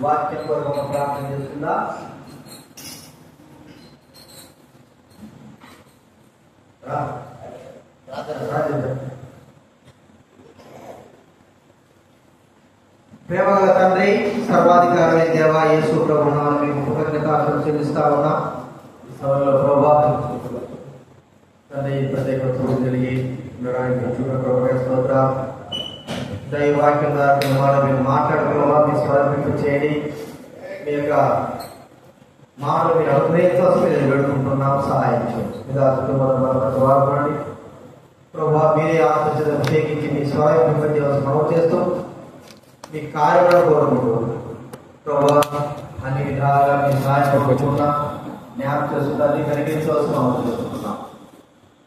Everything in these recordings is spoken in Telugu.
వాక్యం కొరకు ప్రార్థన చేస్తుందా? ప్రేమగల తండ్రి, సర్వాధికారి దేవ యేసు ప్రభు నామమున మీకు కృతజ్ఞతలు చెల్లిస్తా ఉన్నా. ఈ సమయంలో ప్రభా తండ్రి ప్రత్యేకతలు కలిగి దైవవాక్యం ద్వారా మీరు మాట్లాడుకోవా, మీ స్వరమింపు చేయండి. మీ యొక్క మాటలు మీరు అనుగ్రహించాల్సి వేడుకుంటున్నాం. సహాయం చేయండి. వాడుకోండి ప్రభా. మీరే ఆత్మచేత ప్రత్యేకించి మీ స్వయం మనం చేస్తూ మీ కార్యక్రమం కోరుకుంటున్నాం ప్రభా. అన్ని విధాలుగా మీ సహాయం కోరుకుంటున్నా. జ్ఞానం చేస్తుందని కలిగించవలసిన అవసరం చేస్తున్నాం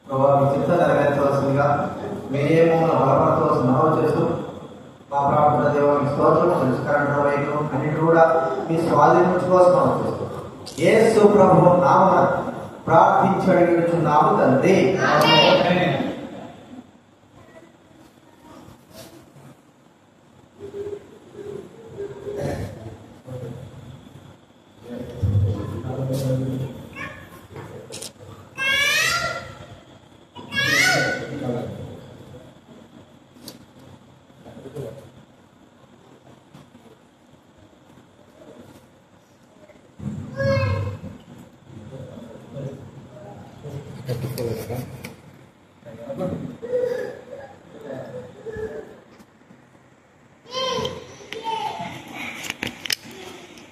ప్రభా. మీ చిత్త నెరవేర్చవలసిందిగా మీరేమో బలపడవలసిన మనం చేస్తూ మా ప్రార్థన దేవానికి స్తోత్రం సంస్కరణ వైద్యం అన్నిటి కూడా మీ స్వాధీనించుకోవాల్సిన మనం చేస్తున్నాం. యేసు ప్రభు నామమున ప్రార్థించి అడిగిచున్నాము తండ్రి.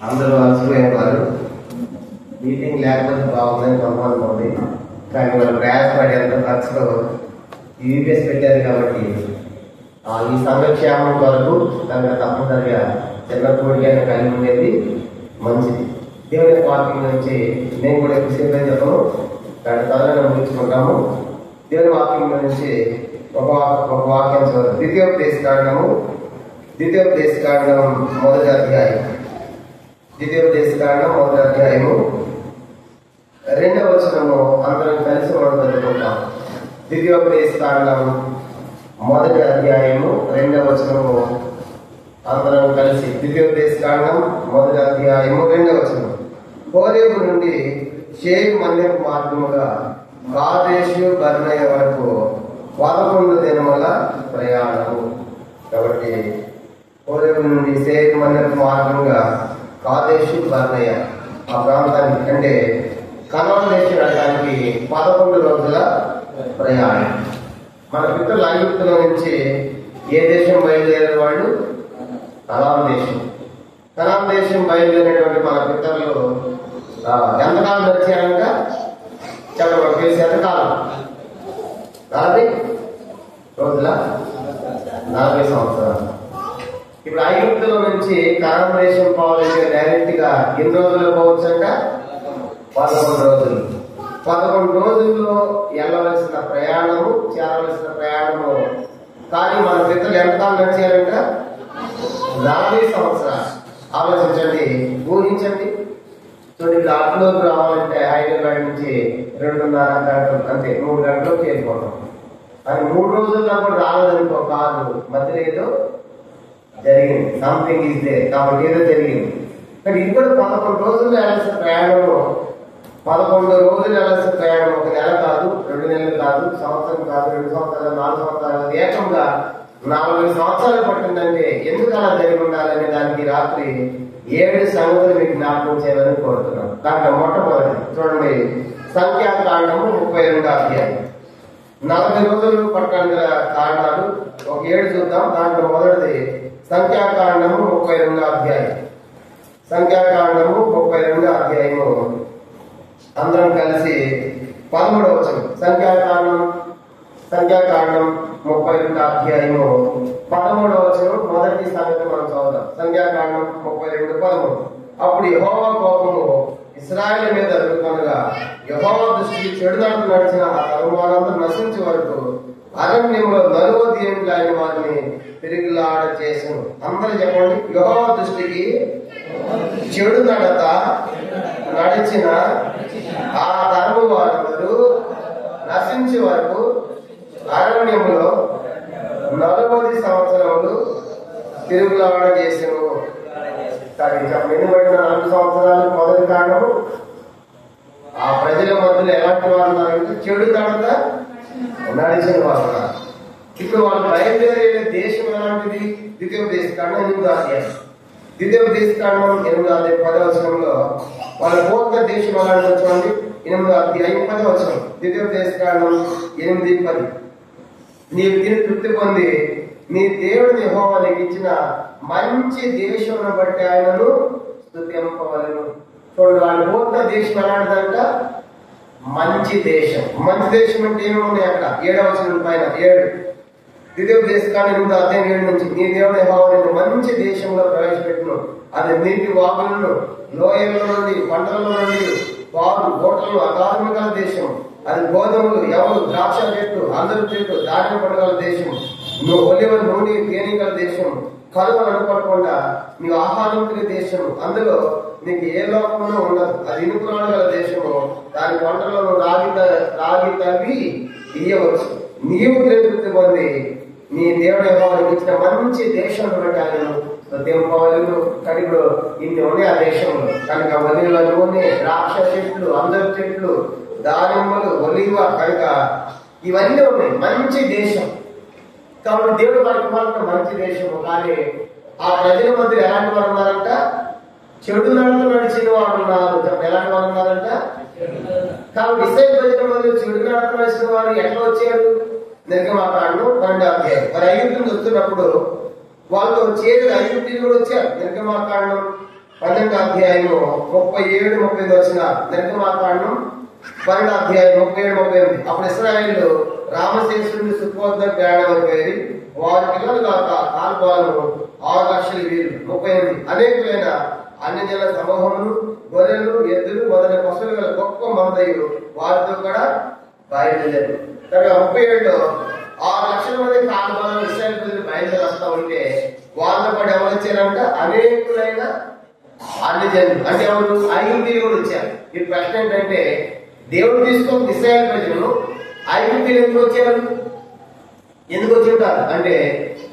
అందరూ అలసిపోయేవారు. మీటింగ్ లేకపోతే బాగుందని కొంతమంది, కానీ వాళ్ళు ప్రయాసపడి ఎంత ఖర్చులో యూపీఎస్ పెట్టారు కాబట్టి ఈ సంఘక్షేమం కొరకు దానికి తప్పనిసరిగా చిన్న కోరికను కలిగి ఉండేది మంచిది. దేవుని వాక్యం నుంచి నేను కూడా ఎక్కువసేపు చెప్పను, దాని త్వరగా ముగించుకుంటాము. దేవుని వాక్యం నుంచి ఒక వాక్యం చదువు. ద్వితీయోపదేశకాండం మొదటి అధ్యాయం. ద్వితీయోపదేశకాండం మొదటి అధ్యాయము 2వ వచనము అందరం కలిసి మనం చదువుకుంటాం. ద్వితీయోపదేశకాండం మొదటి అధ్యాయము 2వ వచనము అందరం కలిసి. ద్వితీయోపదేశకాండం మొదటి అధ్యాయము 2వ వచనం. హోరేబు నుండి షేక్ మందిరపు మార్గముగా కాదేశు బర్నయ వరకు 11 దినముల ప్రయాణము. కాబట్టి హోరేబు నుండి షేక్ మందిరపు మార్గంగా కాదేశు బర్నయ ఆ ప్రాంతానికి, అంటే కనాన్ దేశం వెళ్ళడానికి 11 రోజుల ప్రయాణం. మన పితరులు ఐగుప్తులో నుంచి ఏ దేశం బయలుదేరే వాళ్ళు? కనాన్ దేశం బయలుదేరినటువంటి మన పితరులు ఎంతకాలం నడిచారంట చెప్పండి. తెలిసి ఎంతకాలం? 40 రోజుల 40 సంవత్సరాలు. ఇప్పుడు ఐగుప్తులో నుంచి కనాన్ దేశం పోవాలంటే డైరెక్ట్ గా ఎన్ని రోజులు పోవచ్చంట? 11 రోజులు. 11 రోజుల్లో వెళ్ళవలసిన ప్రయాణము, చేరవలసిన ప్రయాణము. కానీ మన పితరులు ఎంతకాలం నడిచారంట? 40 సంవత్సరాలు. ఆలోచించండి, ఊహించండి. చూడండి, అట్లోకి రావాలంటే హైదరాబాద్ నుంచి 2.5 గంటలు, అంతే 3 గంటలు చేరిపోతాం. కానీ 3 రోజుల్లో కూడా రాలేదనుకో, కాదు మధ్యలో ఏదో జరిగింది, సంథింగ్ ఈజ్ దే, కాబట్టి ఏదో జరిగింది. కానీ ఇది కూడా 11 రోజులు వెళ్ళాల్సిన ప్రయాణము. 11 రోజులు వెళ్ళాల్సిన ప్రయాణం. 1 నెల కాదు, 2 నెలలు కాదు, సంవత్సరం కాదు, 2 సంవత్సరాలు, 4 సంవత్సరాలు, ఏకంగా 40 సంవత్సరాలు పట్టిందంటే ఎందుకు అలా జరిగి ఉండాలనే దానికి రాత్రి 7 సంగతులు మీకు జ్ఞాపకం చేయాలని కోరుతున్నాను. దాంట్లో మొట్టమొదటి చూడండి, సంఖ్యాకాండము 32వ అధ్యాయం. 40 రోజులు పట్టడానికి గల కారణాలు ఒక 7 చూద్దాం. దాంట్లో మొదటిది సంఖ్యాకాండము 32వ అధ్యాయం. సంఖ్యాకాండము 32వ అధ్యాయము అందరం కలిసి 13వ వచనం. సంఖ్యాకాండం 32వ అధ్యాయము 13వ వచనం. మొదటి సంగతి మనం చదువుతాం. సంఖ్యాకాండం 32:13. అప్పుడు యెహోవా కోపము ఇశ్రాయేలు మీద అదురుకొనగా యెహోవా దృష్టికి చెడు నడత నడిచిన ఆ తరువారందరూ నశించే వరకు అరణ్యంలో 40 ఏండ్లు ఆయన వారిని తిరిగిలాడ చేసను. అందరూ చెప్పండి, యెహోవా దృష్టికి చెడు నడత నడిచిన ఆ తరము వారందరూ నశించే వరకు అరణ్యంలో 40 సంవత్సరములు తిరుగులాడ చేసెను. కానీ చెప్పబడిన 4 సంవత్సరాలకు మొదటి కారణము ఆ ప్రజల మధ్యలో ఎలాంటి వారు ఉన్నారంటే చెడు నడత నడిచిన వారు ఉన్నారు. ఇప్పుడు వాళ్ళు బయలుదేరే దేశం ఎలాంటిది? ద్వితీయోపదేశకాండం 8వ అధ్యాయం. ద్వితీయోపదేశకాండం 8వ అధ్యాయం 10వ వచనంలో వాళ్ళ పూర్వ దేశం ఎలాంటి చూడండి. 8వ అధ్యాయం 10వ వచనం. ద్వితీయోపదేశకాండం 8:10. నీవు తిని తృప్తి పొంది నీ దేవుని యెహోవా నీకు ఇచ్చిన మంచి దేశం బట్టి ఆయనను స్తుతింపవలెను. చూడండి, వాళ్ళ పూర్వ దేశం ఎలాంటిదంట? మంచి దేశం. మంచి దేశం అంటే ఏమి ఉన్నాయి అక్కడ? 7వ వచనం పైన 7. ద్వితీయోపదేశకాండం 8వ అధ్యాయం 7 నుంచి నీ దేవుని యెహోవా నిన్ను మంచి దేశంలో ప్రవేశపెట్టును. అది నీటి వాగులను, లోయల నుండి, పంటల నుండి, పాలు, ఓటలు, అగాధముల దేశం. అది గోధుమలు, ఎవరు, ద్రాక్ష చెట్టు, అందరి చెట్టు, దానిమ్మ పండుగల దేశం. నువ్వు ఒలివ నూనె తేనెగల దేశం. కలువలు అనుకోకుండా నీవు ఆహారం తినే దేశం. అందులో నీకు ఏ లోపంలో ఉండదు. అది ఇనుకురాడు గల దేశము. దాని పంటలను రాగి తవ్వి ఇయ్యవచ్చు. నీవు తృప్తి పొంది నీ దేవుని యెహోవాకు ఇచ్చిన మంచి దేశం బట్టి ఆయన స్తుతింపవలెను. కానీ ఇప్పుడు ఇన్ని ఉన్నాయి ఆ దేశంలో. కనుక ఒలివ నూనె, ద్రాక్ష చెట్లు, అందరి చెట్లు, దానిమ్మలు, ఒలివ, కనుక ఇవన్నీ ఉన్నాయి. మంచి దేశం. కాబట్టి దేవుడు వారికి మాత్రం మంచి దేశము. కానీ ఆ ప్రజల మధ్య ఎలాంటి వారు ఉన్నారంట? చెడు నడత నడిచిన వారు ఉన్నారు. ఎలాంటి వారు ఉన్నారంట? కాబట్టి ఇశ్రాయేలు ప్రజల మధ్య చెడు నడత నడిచిన వారు ఎట్లా వచ్చారు? నిర్గమాకాండం 12వ అధ్యాయం. మరి ఐగుప్తు వస్తున్నప్పుడు వాళ్ళతో చేరి ఐగుప్తీయులు కూడా వచ్చారు. నిర్గమాకాండం 12వ అధ్యాయము 37-38 వచ్చిన నిర్గమాకాండం 12వ అధ్యాయం 37-38. అప్పుడు ఇశ్రాయేలు రామశేషుడిని సుఖోద్ద ప్రయాణం అయిపోయి వారి పిల్లలు కాక కాల్పాలను 6 లక్షల వీరులు 38 అనేకమైన అన్ని జనుల సమూహములు, గొర్రెలు, ఎద్దులు మొదలైన పశువులు గల గొప్ప మందయులు వారితో కూడా బయలుదేరు. కనుక 37లో 6 లక్షల మంది కాల్పాలను ఇశ్రాయేలు ప్రజలు బయలుదేరి వస్తా ఉంటే వాళ్ళతో పాటు ఎవరు వచ్చారంట? అనేకులైన అన్ని జనులు. అంటే ఎవరు? ఐగుప్తీయులు కూడా వచ్చారు. ఈ ప్రశ్న ఏంటంటే, దేవుడు తీసుకొని ఇశ్రాయేలు ప్రజలను ఐగుప్తీయులు ఎందుకు వచ్చారు? ఎందుకు వచ్చి ఉంటారు అంటే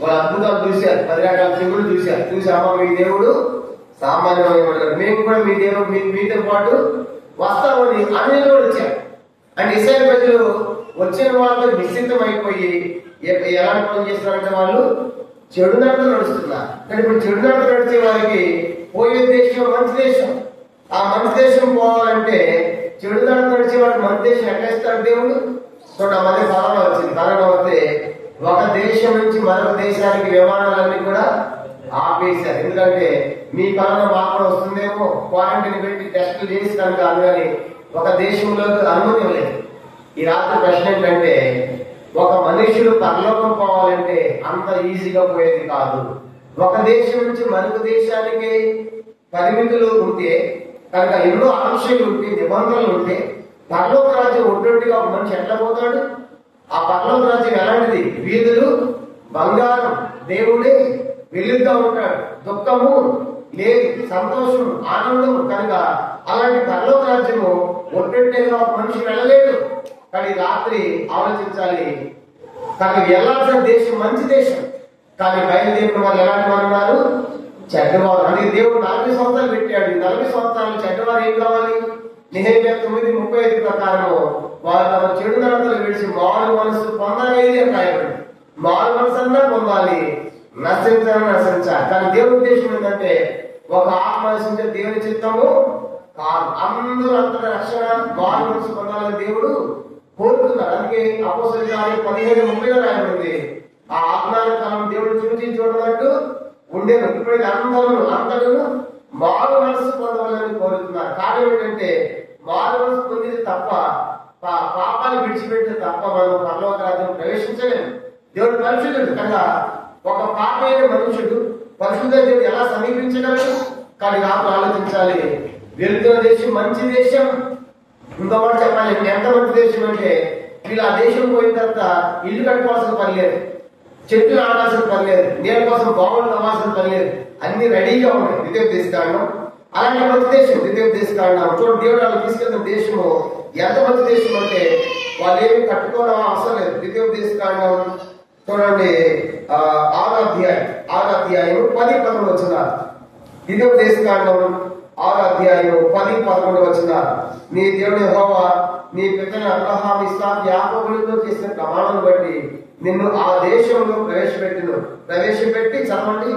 వాళ్ళు అద్భుతాలు చూశారు, 10 రకాల దేవుడు చూశారు. చూసి అమ్మ మీ దేవుడు సామాన్యమైన, మేము కూడా మీ దేవుడు మీతో పాటు వస్తామని అనేక వచ్చారు. అంటే ఇశ్రాయేలు ప్రజలు వచ్చిన వాళ్ళు నిశ్చితం అయిపోయి ఎలాంటి పనులు చేస్తున్నారంటే వాళ్ళు చెడు నడత నడుస్తున్నారు. కానీ ఇప్పుడు చెడు నడత నడిచే వారికి పోయే దేశం మంచి దేశం. ఆ మంచి దేశం పోవాలంటే చెడు నడత నడిచే వాడికి మంచి దేశం ఎట్లా ఇస్తాడు దేవుడు? చూడండి, ఆ మధ్య కరోనా వచ్చింది. కరోనా వస్తే ఒక దేశం నుంచి మరొక దేశానికి విమానాలన్నీ కూడా ఆపేశారు. ఎందుకంటే మీ కరోనా బాగా వస్తుందేమో క్వారంటైన్ పెట్టి టెస్టులు చేసి కనుక కానీ ఒక దేశంలో అనుమతి ఇవ్వలేదు. ఈ రాత్రి ప్రశ్న ఏంటంటే, ఒక మనుషుడు పరలోకం పోవాలంటే అంత ఈజీగా పోయేది కాదు. ఒక దేశం నుంచి మరొక దేశానికి పరిమితులు ఉంటే కనుక ఎన్నో ఆంక్షలు ఉంటే, నిబంధనలు ఉంటే, పరలోక రాజ్యం ఒట్టొట్టిగా ఒక మనిషి ఎట్లా పోతాడు? ఆ పరలోక రాజ్యం ఎలాంటిది? వీధులు బంగారం, దేవుడే వెలుగుగా ఉంటాడు, దుఃఖము లేదు, సంతోషం, ఆనందం. కనుక అలాంటి పరలోక రాజ్యము ఒట్టొట్టిగా ఒక మనిషి వెళ్ళలేడు. కానీ రాత్రి ఆలోచించాలి. కానీ వెళ్ళాల్సిన దేశం మంచి దేశం. కానీ బయలుదేరిన వాళ్ళు ఎలాంటి వారు ఉన్నారు? చెడ్డవారు. అంటే దేవుడు 40 సంవత్సరాలు పెట్టాడు. 40 సంవత్సరాలు చెడ్డవారు ఏం కావాలి? నెహెమ్యా 9:35 ప్రకారము వారు తమ చెడు నడతలు విడిచి మారు మనసు పొందలేదు అని రాయబడింది. మారు మనసు అన్నా పొందాలి, నశించాలని నశించాలి. కానీ దేవుడి ఉద్దేశం ఏంటంటే ఒక ఆత్మ నశించే దేవుని చిత్తము కాదు. అందరూ అంతటి రక్షణ మారు మనసు పొందాలని దేవుడు కోరుతున్నారు. అందుకే అపోస్తలుల కార్యం 15:30 రాయబడింది. ఆ ఆత్మాన కాలం దేవుడు చూసి చూడనట్టు ఉండేది. ఇప్పుడు అందరూ మారు మనసు పొందవాలని కోరుతున్నారు. కారణం ఏంటంటే మారు మనసు పొందితే తప్ప, పాపాలు విడిచిపెడితే తప్ప మనం పరలోక రాజ్యం ప్రవేశించలేము. దేవుడు పరిశుద్ధుడు కదా. ఒక పాపైన మనుషుడు పరిశుద్ధ దేవుడు ఎలా సమీపించగలడు? కానీ నాకు ఆలోచించాలి. వెళ్తున్న దేశం మంచి దేశం. ఇంకో మాట చెప్పాలి, ఎంత మంచి దేశం అంటే వీళ్ళు ఆ దేశం పోయిన తర్వాత ఇల్లు కట్టుకోవాల్సిన పని లేదు, చెట్లు ఆడాల్సిన పని లేదు, నీళ్ళ కోసం బావులు తవ్వాల్సిన పని లేదు, అన్ని రెడీగా ఉన్నాయి. ద్వితీయోపదేశకాండం అలాంటి మంచి దేశం. ద్వితీయోపదేశకాండం చూడండి, దేవుడు వాళ్ళు తీసుకెళ్తున్న దేశము ఎంత మంచి దేశం అంటే వాళ్ళు ఏమి కట్టుకోవడం అవసరం లేదు. ద్వితీయోపదేశకాండం చూడండి 6వ అధ్యాయం 10-11 వచ్చినారు. ద్వితీయోపదేశకాండం 6వ అధ్యాయం 10-11 వచ్చిన నీ దేవుడు యెహోవా నీ పితరులైన అబ్రహాము ఇస్సాకు యాకోబులతో చేసిన ప్రమాణాన్ని బట్టి నిన్ను ఆ దేశంలో ప్రవేశపెట్టి చదవండి.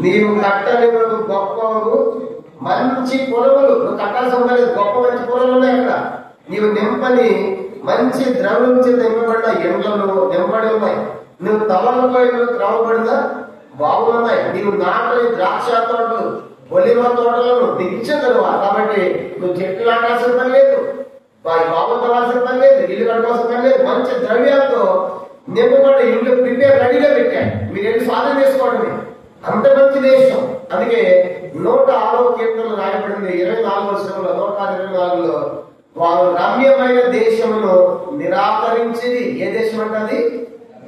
నీవు కట్టనివ్వడు గొప్పవు మంచి పొలములు, నువ్వు కట్టాల్సిన లేదు, గొప్ప మంచి పొలాలు ఉన్నాయి అక్కడ. నీవు నింపని మంచి ద్రవ్యం చేత నింపబడిన ఎండ్లను నింపబడి ఉన్నాయి. నువ్వు తలలపై త్రవబడిన బావులు ఉన్నాయి. నీవు నాటని ద్రాక్ష తోటలు, ఒలివ తోటలను నీకు ఇచ్చేదనువా. కాబట్టి నువ్వు చెట్లు నాటాల్సిన పని లేదు, బావులు తవ్వాల్సిన పని లేదు, ఇల్లు కట్టుకోవాల్సిన పని లేదు. మంచి ద్రవ్యాలతో నింపబడి ఇల్లు ప్రిపేర్ రెడీగా పెట్టాడు. మీరు వెళ్ళి స్వాధీనం చేసుకోవడమే. అంత మంచి దేశం. అందుకే 106వ కీర్తనలో రాయబడింది 24వ వచనంలో, 124లో వారు రమ్యమైన దేశమును నిరాకరించింది. ఏ దేశం అంటే అది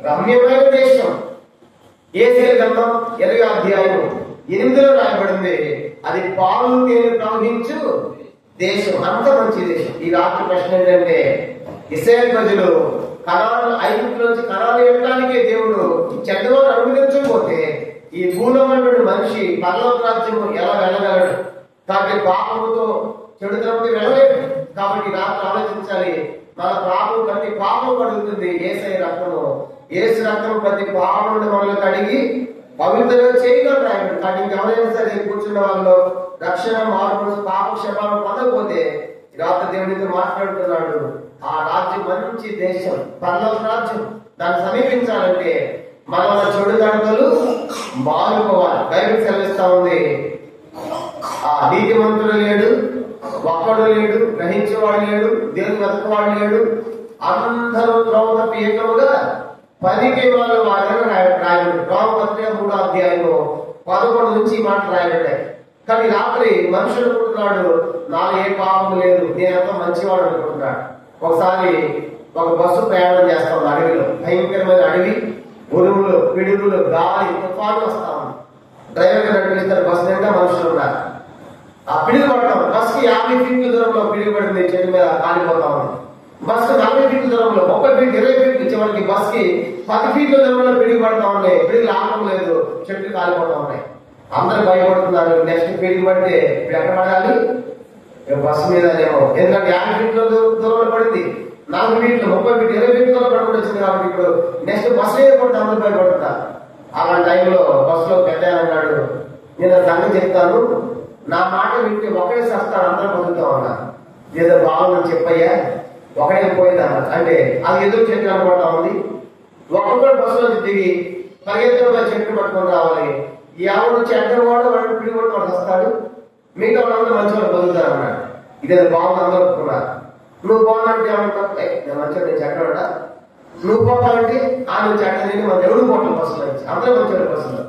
రమ్యమైన దేశం. యేసేలు గ్రంథం 20వ అధ్యాయం 8లో రాయబడింది అది పాలు తేనె ప్రవహించు దేశం. అంత మంచి దేశం. ఈ రాత్రి ప్రశ్న ఏంటంటే, ఇశ్రాయేలు ప్రజలు ఐగుప్తు నుంచి కనాను వెళ్ళడానికే దేవుడు చెడ్డవారు అనుమతించకపోతే ఈ భూలోకమైన మనిషి పరలోక రాజ్యము ఎలా వెళ్ళగలడు? కాబట్టి పాపముతో చెడుతనంతో వెళ్ళలేడు. కాబట్టి రాత్రి ఆలోచించాలి. మన పాపం ప్రతి పాపం కడుగుతుంది యేసయ్య రక్తము. యేసు రక్తం ప్రతి పాపం నుండి మనల్ని కడిగి పవిత్రంగా చేయగలరు. కాబట్టి ఇంకెవరైనా సరే కూర్చున్న వాళ్ళు రక్షణ మార్పు పాప క్షమాపణ పొందకపోతే రాత్రి దేవునితో మాట్లాడుతున్నాడు. ఆ రాజ్యం మంచి దేశం, పరలోక రాజ్యం. దాన్ని సమీపించాలంటే మన చెడు నడతలు మారుకోవాలి. బైబిల్ సెలవిస్తా ఉంది, ఆ నీతిమంతుడు లేడు, ఒక్కడు లేడు, గ్రహించేవాడు లేడు, దేవుని వెతకవాడు లేడు, అందరూ త్రోవ తప్పి ఏకముగా పనికి వాళ్ళు వారిని రాయబడి. రోమపత్రిక 3వ అధ్యాయం 11 నుంచి మాట రాయబడ్డాయి. కానీ రాత్రి మనుషులు అనుకుంటున్నాడు నాలో ఏ పాపం లేదు, నేనంతా మంచివాడు అనుకుంటున్నాడు. ఒకసారి ఒక బస్సు ప్రయాణం చేస్తాం అడవిలో. భయంకరమైన అడవి, ఉరుములు, పిడుగులు, గాలి, తుఫాను వస్తా ఉంది. డ్రైవర్ నడిపిస్తారు. బస్సు నిండా మనుషులు ఉన్నారు. ఆ పిడుగు పడతాం. బస్సుకి 50 ఫీట్ల దూరంలో పిడుగు పడింది, చెట్టు మీద కాలిపోతా ఉంది. బస్సు 40 ఫీట్ల దూరంలో, 30 ఫీట్, 20 ఫీట్లు చివరికి బస్కి 10 ఫీట్ల దూరంలో పిడుగు పడతా ఉన్నాయి. పిడుగులు ఆపం లేదు, చెట్లు కాలిపోతా ఉన్నాయి. అందరూ భయపడుతున్నారు. నెక్స్ట్ పిడుగు పడితే ఇప్పుడు ఎక్కడ పడాలి? బస్సు మీదనేమో. ఎందుకంటే 50 ఫీట్ల దూరంలో పడింది, 40 ఫీట్లు, 30 ఫీట్లు, 20 ఫీట్ల పడుకుంటూ వచ్చింది. కాబట్టి ఇప్పుడు నెక్స్ట్ బస్సు మీద పడితే అందరూ భయపడుతున్నారు. అలాంటి టైంలో బస్సులో పెద్ద అన్నాడు, నేను సంగతి చెప్తాను, నా మాట వింటే ఒకడే సస్తాడు, అందరూ బతుకుతా ఉన్నారు. ఏదో బాగుందని చెప్పయ్యా, ఒకడే పోయిందన్న. అంటే అది ఎదురు చెట్టు అనుకుంటా ఉంది. ఒక్కొక్కరు బస్సులో దిగి పరిగెత్తులో చెట్టు పట్టుకొని రావాలి. ఎవరు చెడ్డవాడు వాడు పిడి పట్టుకొని వస్తాడు, మిగతా వాళ్ళందరూ మంచి వాళ్ళు బతుకుతారు అన్నాడు. ఇదేదో బాగుంది, అందరూ ఒప్పుకున్నారు. నువ్వు బాగుందంటే ఏమంటావు? నేను మంచిగా, నేను చెడ్డవాడా? నువ్వు పోతావంటే నువ్వు చెడ్డ, నేను మన ఎవరు పోవటం బస్సులో నుంచి, అందరూ మంచి బస్సులో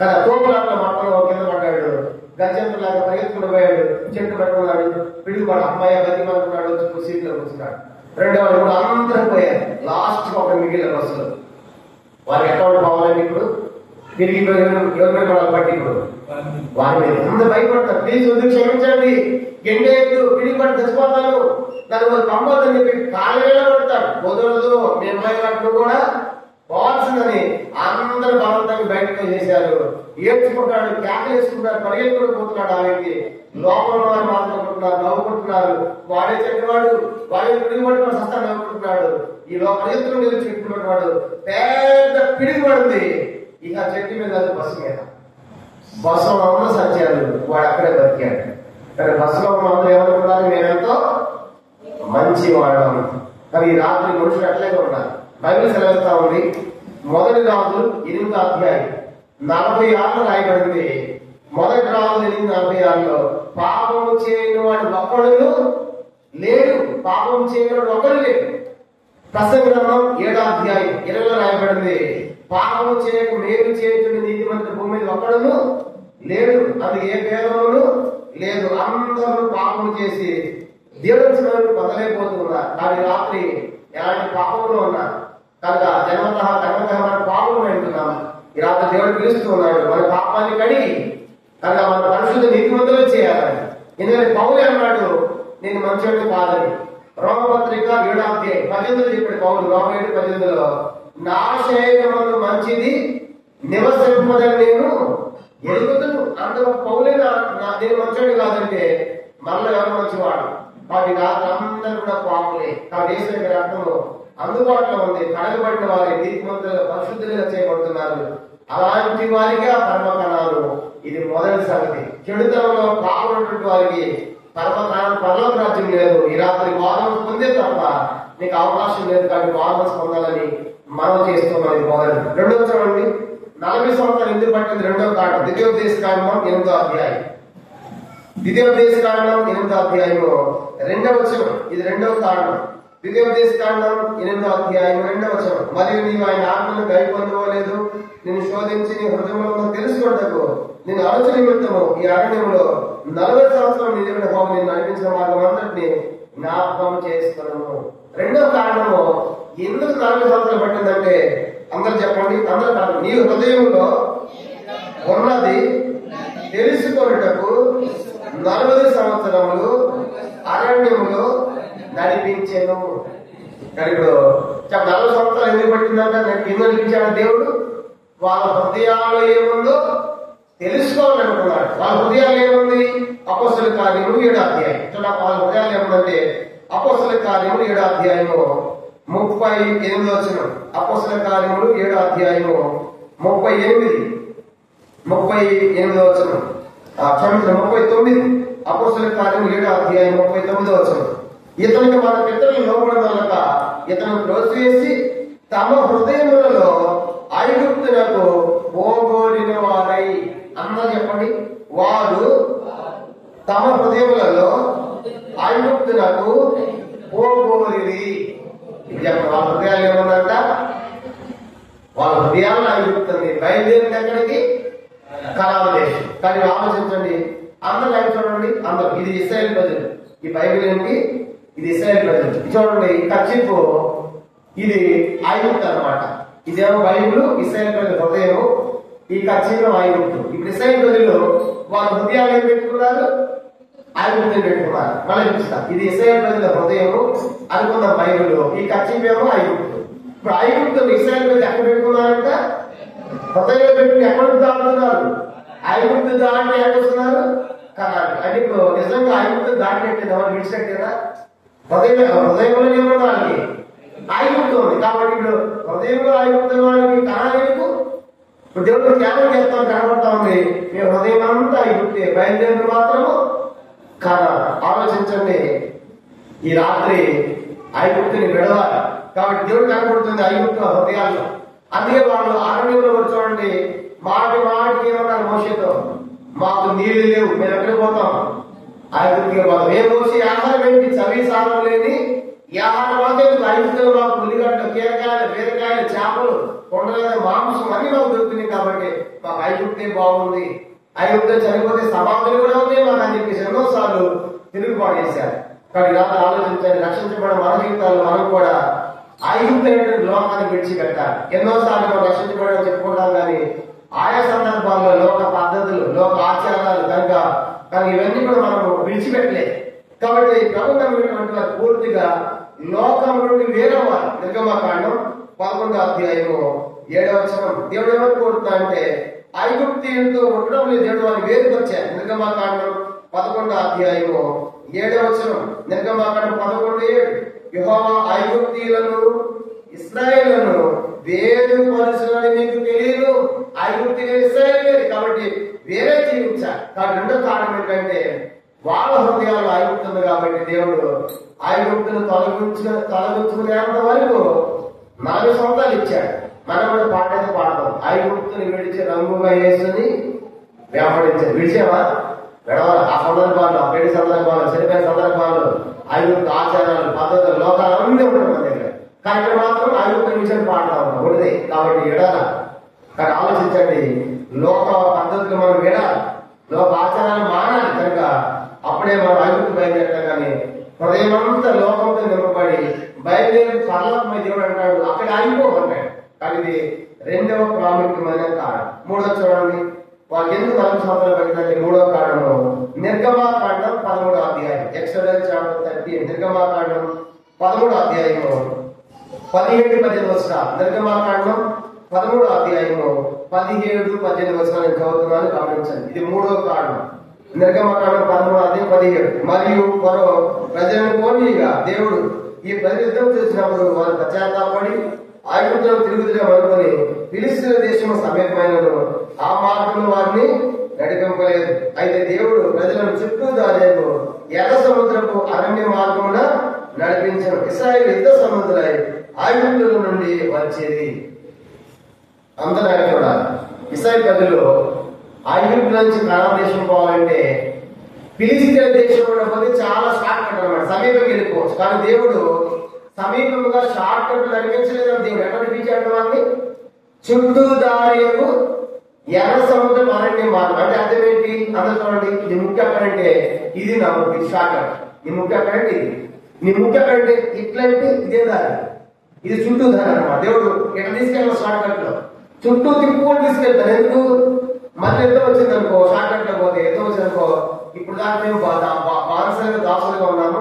కదా. తోపులాట్లో మొత్తం కింద పడ్డాడు, గజంతులాగా పరిగెత్తుకుని పోయాడు, చెట్టు పట్టుకున్నాడు, పిడుగుపాడు అమ్మాయి బతిమాడుకున్నాడు, వచ్చి సీట్లో కూర్చున్నాడు. రెండో వాళ్ళు కూడా అందరూ పోయారు. లాస్ట్ ఒక మిగిలిన బస్సులో వారికి ఎక్కడ పోవాలని ఇప్పుడు తిరిగి ఎవరి మీద పట్టి ఇప్పుడు వారి మీద అందరూ భయపడతారు. ప్లీజ్ వద్దు, క్షమించండి, గెండేద్దు, పిడిపడి చచ్చిపోతాను, నన్ను పంపొద్దని చెప్పి కాలు వేళ పడతాడు. కుదరదు, మేము భయపడ్డు కూడా పోవాల్సిందని అందరూ బలవంతంగా బయటకు చేశారు. ఏడ్చుకుంటాడు, కేకలు వేసుకుంటారు, పరిగెత్తుకుంటూ పోతున్నాడు. ఆ వ్యక్తి లోపల వారు మాట్లాడుకుంటున్నారు, నవ్వుకుంటున్నారు. వాడే చెప్పినవాడు, వాడే పిడుగు పట్టుకుని సస్తా నవ్వుకుంటున్నాడు. ఈ పరిగెత్తులు మీద చెట్టు పడినవాడు పెద్ద పిడుగు పడింది. ఇక చెట్టు మీద బస్సు మీద, బస్సులో ఉన్న సత్యాలు వాడు అక్కడే బతికాడు. కానీ బస్సులో ఉన్న అందరూ ఏమనుకున్నారు, మేమెంతో మంచి వాడడం. కానీ ఈ రాత్రి మనుషులు అట్లనే ఉన్నారు. బైబిల్ సెలవుతా ఉంది, మొదటి రాజులు 8వ అధ్యాయం 46 రాయబడింది. మొదటి రాజులు 8:46 పాపము చేయని వాడు ఒక్కడు లేడు, పాపం చేయని వాడు ఒక్కడు లేడు. ప్రసంగ గ్రంథం 7వ అధ్యాయం 20 రాయబడింది, పాపము చేయక మేలు చేయుచుండి నీతిమంతుడు భూమి మీద ఒక్కడును లేడు, అది ఏ భేదమును లేదు, అందరూ పాపము చేసి దేవుడు పొందలేకపోతున్నారు. కానీ రాత్రి ఎలాంటి పాపంలో ఉన్నారు కనుక జన్మతః మన పాపం అంటున్నాం. ఈ రాత్రి దేవుడు పిలుస్తూ ఉన్నాడు మన పాపాన్ని కడిగి కనుక మన పరిశుద్ధ నీతిమంతులు చేయాలని. ఎందుకంటే పౌలు అన్నాడు నేను మంచివాడిని కాదని. రోమపత్రిక 7వ అధ్యాయం 18 చెప్పాడు పౌలు. రోమ 7:18 నా శరీరమును మంచిది నివసింపదని నేను ఎదుగుతాను అంత పౌలే నేను మంచోడు కాదంటే మనలో ఎవరు మంచివాడు. కాబట్టి రాత్రి అందరూ కూడా పాపులే. కాబట్టి యేసు యొక్క రక్తము అందుబాటులో ఉంది. కడగబడిన వారి నీతిమంతులుగా పరిశుద్ధులుగా చేయబడుతున్నారు. అలాంటి వారిగా పరమకణాలు. ఇది మొదటి సంగతి. చెడుతనంలో పాల్గొన్నటువంటి వారికి పరమకణాలు పరలోక రాజ్యం లేదు. ఈ రాత్రి వారం పొందే తప్ప నీకు అవకాశం లేదు. కాబట్టి వారం పొందాలని మనం చేస్తున్నాం. మొదటి. రెండవ చూడండి, 40 సంవత్సరాలు ఎందుకు పట్టింది? రెండవ కారణం ద్వితీయోపదేశకాండం 8వ అధ్యాయం. ద్వితీయోపదేశకాండం 8వ అధ్యాయము 2వ వచనం. ఇది రెండవ కారణం. ద్వితీయోపదేశకాండం 8వ అధ్యాయం 2వ వచనం. మరియు నీవు ఆయన ఆజ్ఞలను గైకొనలేదు, నిన్ను శోధించి నీ హృదయంలో తెలుసుకుంటకు నేను ఆలోచన నిమిత్తము ఈ అరణ్యంలో 40 సంవత్సరాలు నిజమైన భావం నేను నడిపించిన మార్గం అంతటిని జ్ఞాపకం చేసుకున్నాను. రెండవ కారణము ఎందుకు 40 సంవత్సరాలు పట్టిందంటే, అందరు చెప్పండి, అందరూ కాదు, నీ హృదయంలో ఉన్నది తెలుసుకొనుటకు 40 సంవత్సరములు అరణ్యములో నడిపించాను. ఇప్పుడు 40 సంవత్సరాలు ఎందుకు పట్టిందంటే ఎందుకు నడిపించాడు దేవుడు? వాళ్ళ హృదయాల్లో ఏముందో తెలుసుకోవాలనుకున్నాడు. వాళ్ళ హృదయాలు ఏముంది? అపోస్తల కార్యములు 7వ అధ్యాయం. వాళ్ళ హృదయాలు ఏముందంటే అపోస్తల కార్యములు 7వ అధ్యాయము 38వ వచనం. అపోస్తల కార్యములు 7వ అధ్యాయము 38వ వచనం. 39. అపోస్తల కార్యములు 7వ అధ్యాయం 39వ వచనం. ఇతనికి మన పితరులు లోబడదలక ఇతను ప్రోత్సహించి తమ హృదయములలో ఐగుప్తునకు పోగొడిన వారై. అందరూ చెప్పండి, వారు తమ హృదయములలో ఐగుప్తునకు పోగొడిరి. వాళ్ళ హృదయాలు ఏమన్నంట? వాళ్ళ హృదయాలను ఐగుప్తుంది. బయలుదేరింది ఎక్కడికి? కనాను దేశం. కానీ ఆలోచించండి, అందరూ లైవ్ చూడండి. అందరూ ఇది ఇశ్రాయేల్ ప్రజలు. ఈ బైబిల్ ఏంటి? ఇది ఇశ్రాయేల్ ప్రజలు. చూడండి, కచ్చిపు ఇది ఐగుప్తు అన్నమాట. ఇదేమో బైబిల్, ఇశ్రాయేల్ ప్రజల హృదయము. ఈ కచ్చిపు ఐగుప్తు. ఇప్పుడు ఇశ్రాయేల్ ప్రజలు వాళ్ళ హృదయాలు ఏం పెట్టుకున్నారు? ఐగుప్తుని పెట్టుకున్నారు. మళ్ళీ చూపిస్తా. ఇది ఇశ్రాయేల్ ప్రజల హృదయము అనుకున్న బైబిల్. ఈ కచ్చిపు ఏమో ఐగుప్తు. ఇప్పుడు ఐగుప్తు ఇశ్రాయేల్ ప్రజలు ఎక్కడ పెట్టుకున్నారంట? హృదయంలో పెట్టుకుని ఎక్కడ దాటుతున్నారు? ఐగుప్తు దాటి ఎక్కడున్నారు? కనాను. అంటే ఇప్పుడు నిజంగా ఐగుప్తు దాటినట్టేది ఎవరు విడిచినట్టేదా? హృదయంలో వాళ్ళకి ఐగుప్తు ఉంది. కాబట్టి ఇప్పుడు హృదయంలో ఐగుప్తు వాళ్ళకి కనాను. ఇప్పుడు దేవుడు జ్ఞానం చేస్తాం కనబడతా ఉంది. మీ హృదయం అంతా ఐగుప్తే, బయలుదేరి మాత్రము కనాను. ఆలోచించండి, ఈ రాత్రి ఐగుప్తుని విడవాలి. కాబట్టి దేవుడు కనబడుతుంది ఐగుప్తు హృదయాల్లో. అందుకే వాళ్ళు అరణ్యంలో చూడండి, మాటికి ఏమన్నారు మోషేతో, మాకు నీళ్లు లేవు, మేము ఎక్కడికి పోతాం? ఐగుప్తుకి పోతాం. మేము మోసే ఆహారం ఏంటి? చవి సాధం లేని ఈ ఆహారం మాకే ఐగుప్తులు. మాకు ఉల్లిగడ్డలు, కీరకాయలు, బీరకాయలు, చేపలు, కొండల మాంసం అన్ని మాకు దొరుకుతున్నాయి. కాబట్టి మాకు ఐగుప్తే బాగుంది. ఐగుప్తు చనిపోతే సమాధులు కూడా ఉన్నాయి మాకు అని చెప్పేసి ఎన్నోసార్లు తిరుగుబాటు చేశారు. కానీ ఇలా ఆలోచించండి, రక్షించబడిన మన జీవితాలు మనం కూడా ఐగుప్తు లోకాన్ని విడిచిపెట్టాలి. ఎన్నోసార్లు మనం రక్షించబడని చెప్పుకుంటాం, కానీ ఆయా సందర్భాల్లో లోక పద్ధతులు, లోక ఆచారాలు కనుక ఇవన్నీ కూడా మనం విడిచిపెట్టలేదు. కాబట్టి ప్రభుత్వం వారు పూర్తిగా లోకం నుండి వేరే వారు. నిర్గమకాండం 11వ అధ్యాయము 7వ వచనం. దేవుడు ఎవరు కోరుతా అంటే ఐగుప్తీయులతో ఉండడం లేదు, దేవుడు వారు వేరుకు వచ్చారు. నిర్గమకాండం 11వ అధ్యాయము 7వ వచనం. నిర్గమకాండం 11:7. యెహోవా ఐగుప్తీయులను ఇశ్రాయేలును వేరుపరచునని మీకు తెలియదు. ఐగుప్తీయులు ఇశ్రాయేలు కాబట్టి వేరే జీవించాలి. కాబట్టి రెండో కారణం ఏంటంటే వాళ్ళ హృదయాలు ఐగుప్తుంది. కాబట్టి దేవుడు ఐగుప్తును తొలగించుకునేంత వరకు 4 సంవత్సరాలు ఇచ్చాడు. మనం కూడా పాటైతే పాడతాం, ఐగుప్తుని విడిచి రంగుగా వేసుని వెంబడించాడు. విడిచావా? విడవాలి. ఆ సందర్భాల్లో, పెళ్లి సందర్భాలు, చనిపోయిన సందర్భాలు, ఐగుప్తు ఆచారాలు, పద్ధతులు, లోకాలు అన్నీ ఉంటాయి మన దగ్గర. కానీ ఇక్కడ మాత్రం ఐగుప్తు విషయం పాడుతా ఉన్నాం ఉండదే. కాబట్టి విడాలి. కానీ ఆలోచించండి, లోక పద్ధతులు మనం విడాలి, లోక ఆచారాలు మానాలి. కనుక అప్పుడే మనం ఐగుప్తు బయలుదేరటం. కానీ హృదయం అంతా లోకంతో నింపబడి బయలుదేరి పరలోకమై దేవుడు అంటాడు, అక్కడ ఆగిపోమంటాడు. కానీ ఇది రెండవ ప్రాముఖ్యమైన కారణం. మూడవ చూడండి, వాళ్ళు ఎందుకు 4 సంవత్సరాలు పడిందంటే మూడవ కారణము నిర్గమకాండం 13వ అధ్యాయం. Exodus chapter 30. నిర్గమకాండం 13వ అధ్యాయము 17-18 వచనాలు. నిర్గమకాండం 13వ అధ్యాయము 17, 18 వచనాలు చదువుతున్నాను, గమనించండి. ఇది 3వ కారణం. నిర్గమకాండం 13:17. మరియు మరో ప్రజలను పోనీగా దేవుడు ఈ ప్రజలు యుద్ధం చేసినప్పుడు వారు పశ్చాత్తాపడి ఐగుప్తులను తిరుగుతున్న అనుకొని ఫిలిష్తీయుల దేశము సమీపమైనను ఆ మార్గంలో వారిని నడిపింపలేదు. అయితే దేవుడు ప్రజలను చుట్టూ దారేపు ఎర్ర సముద్రపు అరణ్య మార్గమున నడిపించను. ఇశ్రాయేలు యుద్ధ సముద్రై ఐగుప్తుల నుండి వచ్చేది. అందరూ చూడాలి. ఇశ్రాయేలు ప్రజలు ఐగుప్తు నుంచి కనాన్ దేశం పోవాలంటే ఫిలిష్తీయుల దేశం ఉన్నప్పుడు చాలా షార్ట్ కట్ అన్నమాట, సమీపంకి వెళ్ళిపోవచ్చు. కానీ దేవుడు సమీపంగా షార్ట్ కట్ నడిపించలేదని దేవుడు ఎక్కడ నడిపించాడు వారిని? చుట్టూ దారేపు ఎర్ర సముద్రం అరణ్య మార్గం. అంటే అర్థం ఏంటి? అందరూ చూడండి. నీ ముఖ్య ఎక్కడంటే ఇది నా ముఖ్య షార్ట్ కట్. నీ ముఖ్య ఎక్కడంటే ఇది, నీ ముఖ్య ఎక్కడంటే ఇట్లంటే ఇదే దారి, ఇది చుట్టూ దారి అన్నమాట. దేవుడు ఎట్లా తీసుకెళ్ళాలి? షార్ట్ కట్ లో చుట్టూ తిప్పుకొని తీసుకెళ్తాను. ఎందుకు? మళ్ళీ ఎంత వచ్చింది అనుకో, షార్ట్ కట్ లో పోతే ఎంత వచ్చింది అనుకో, ఇప్పుడు దాకా మేము బానిసలుగా దాసులుగా ఉన్నాము,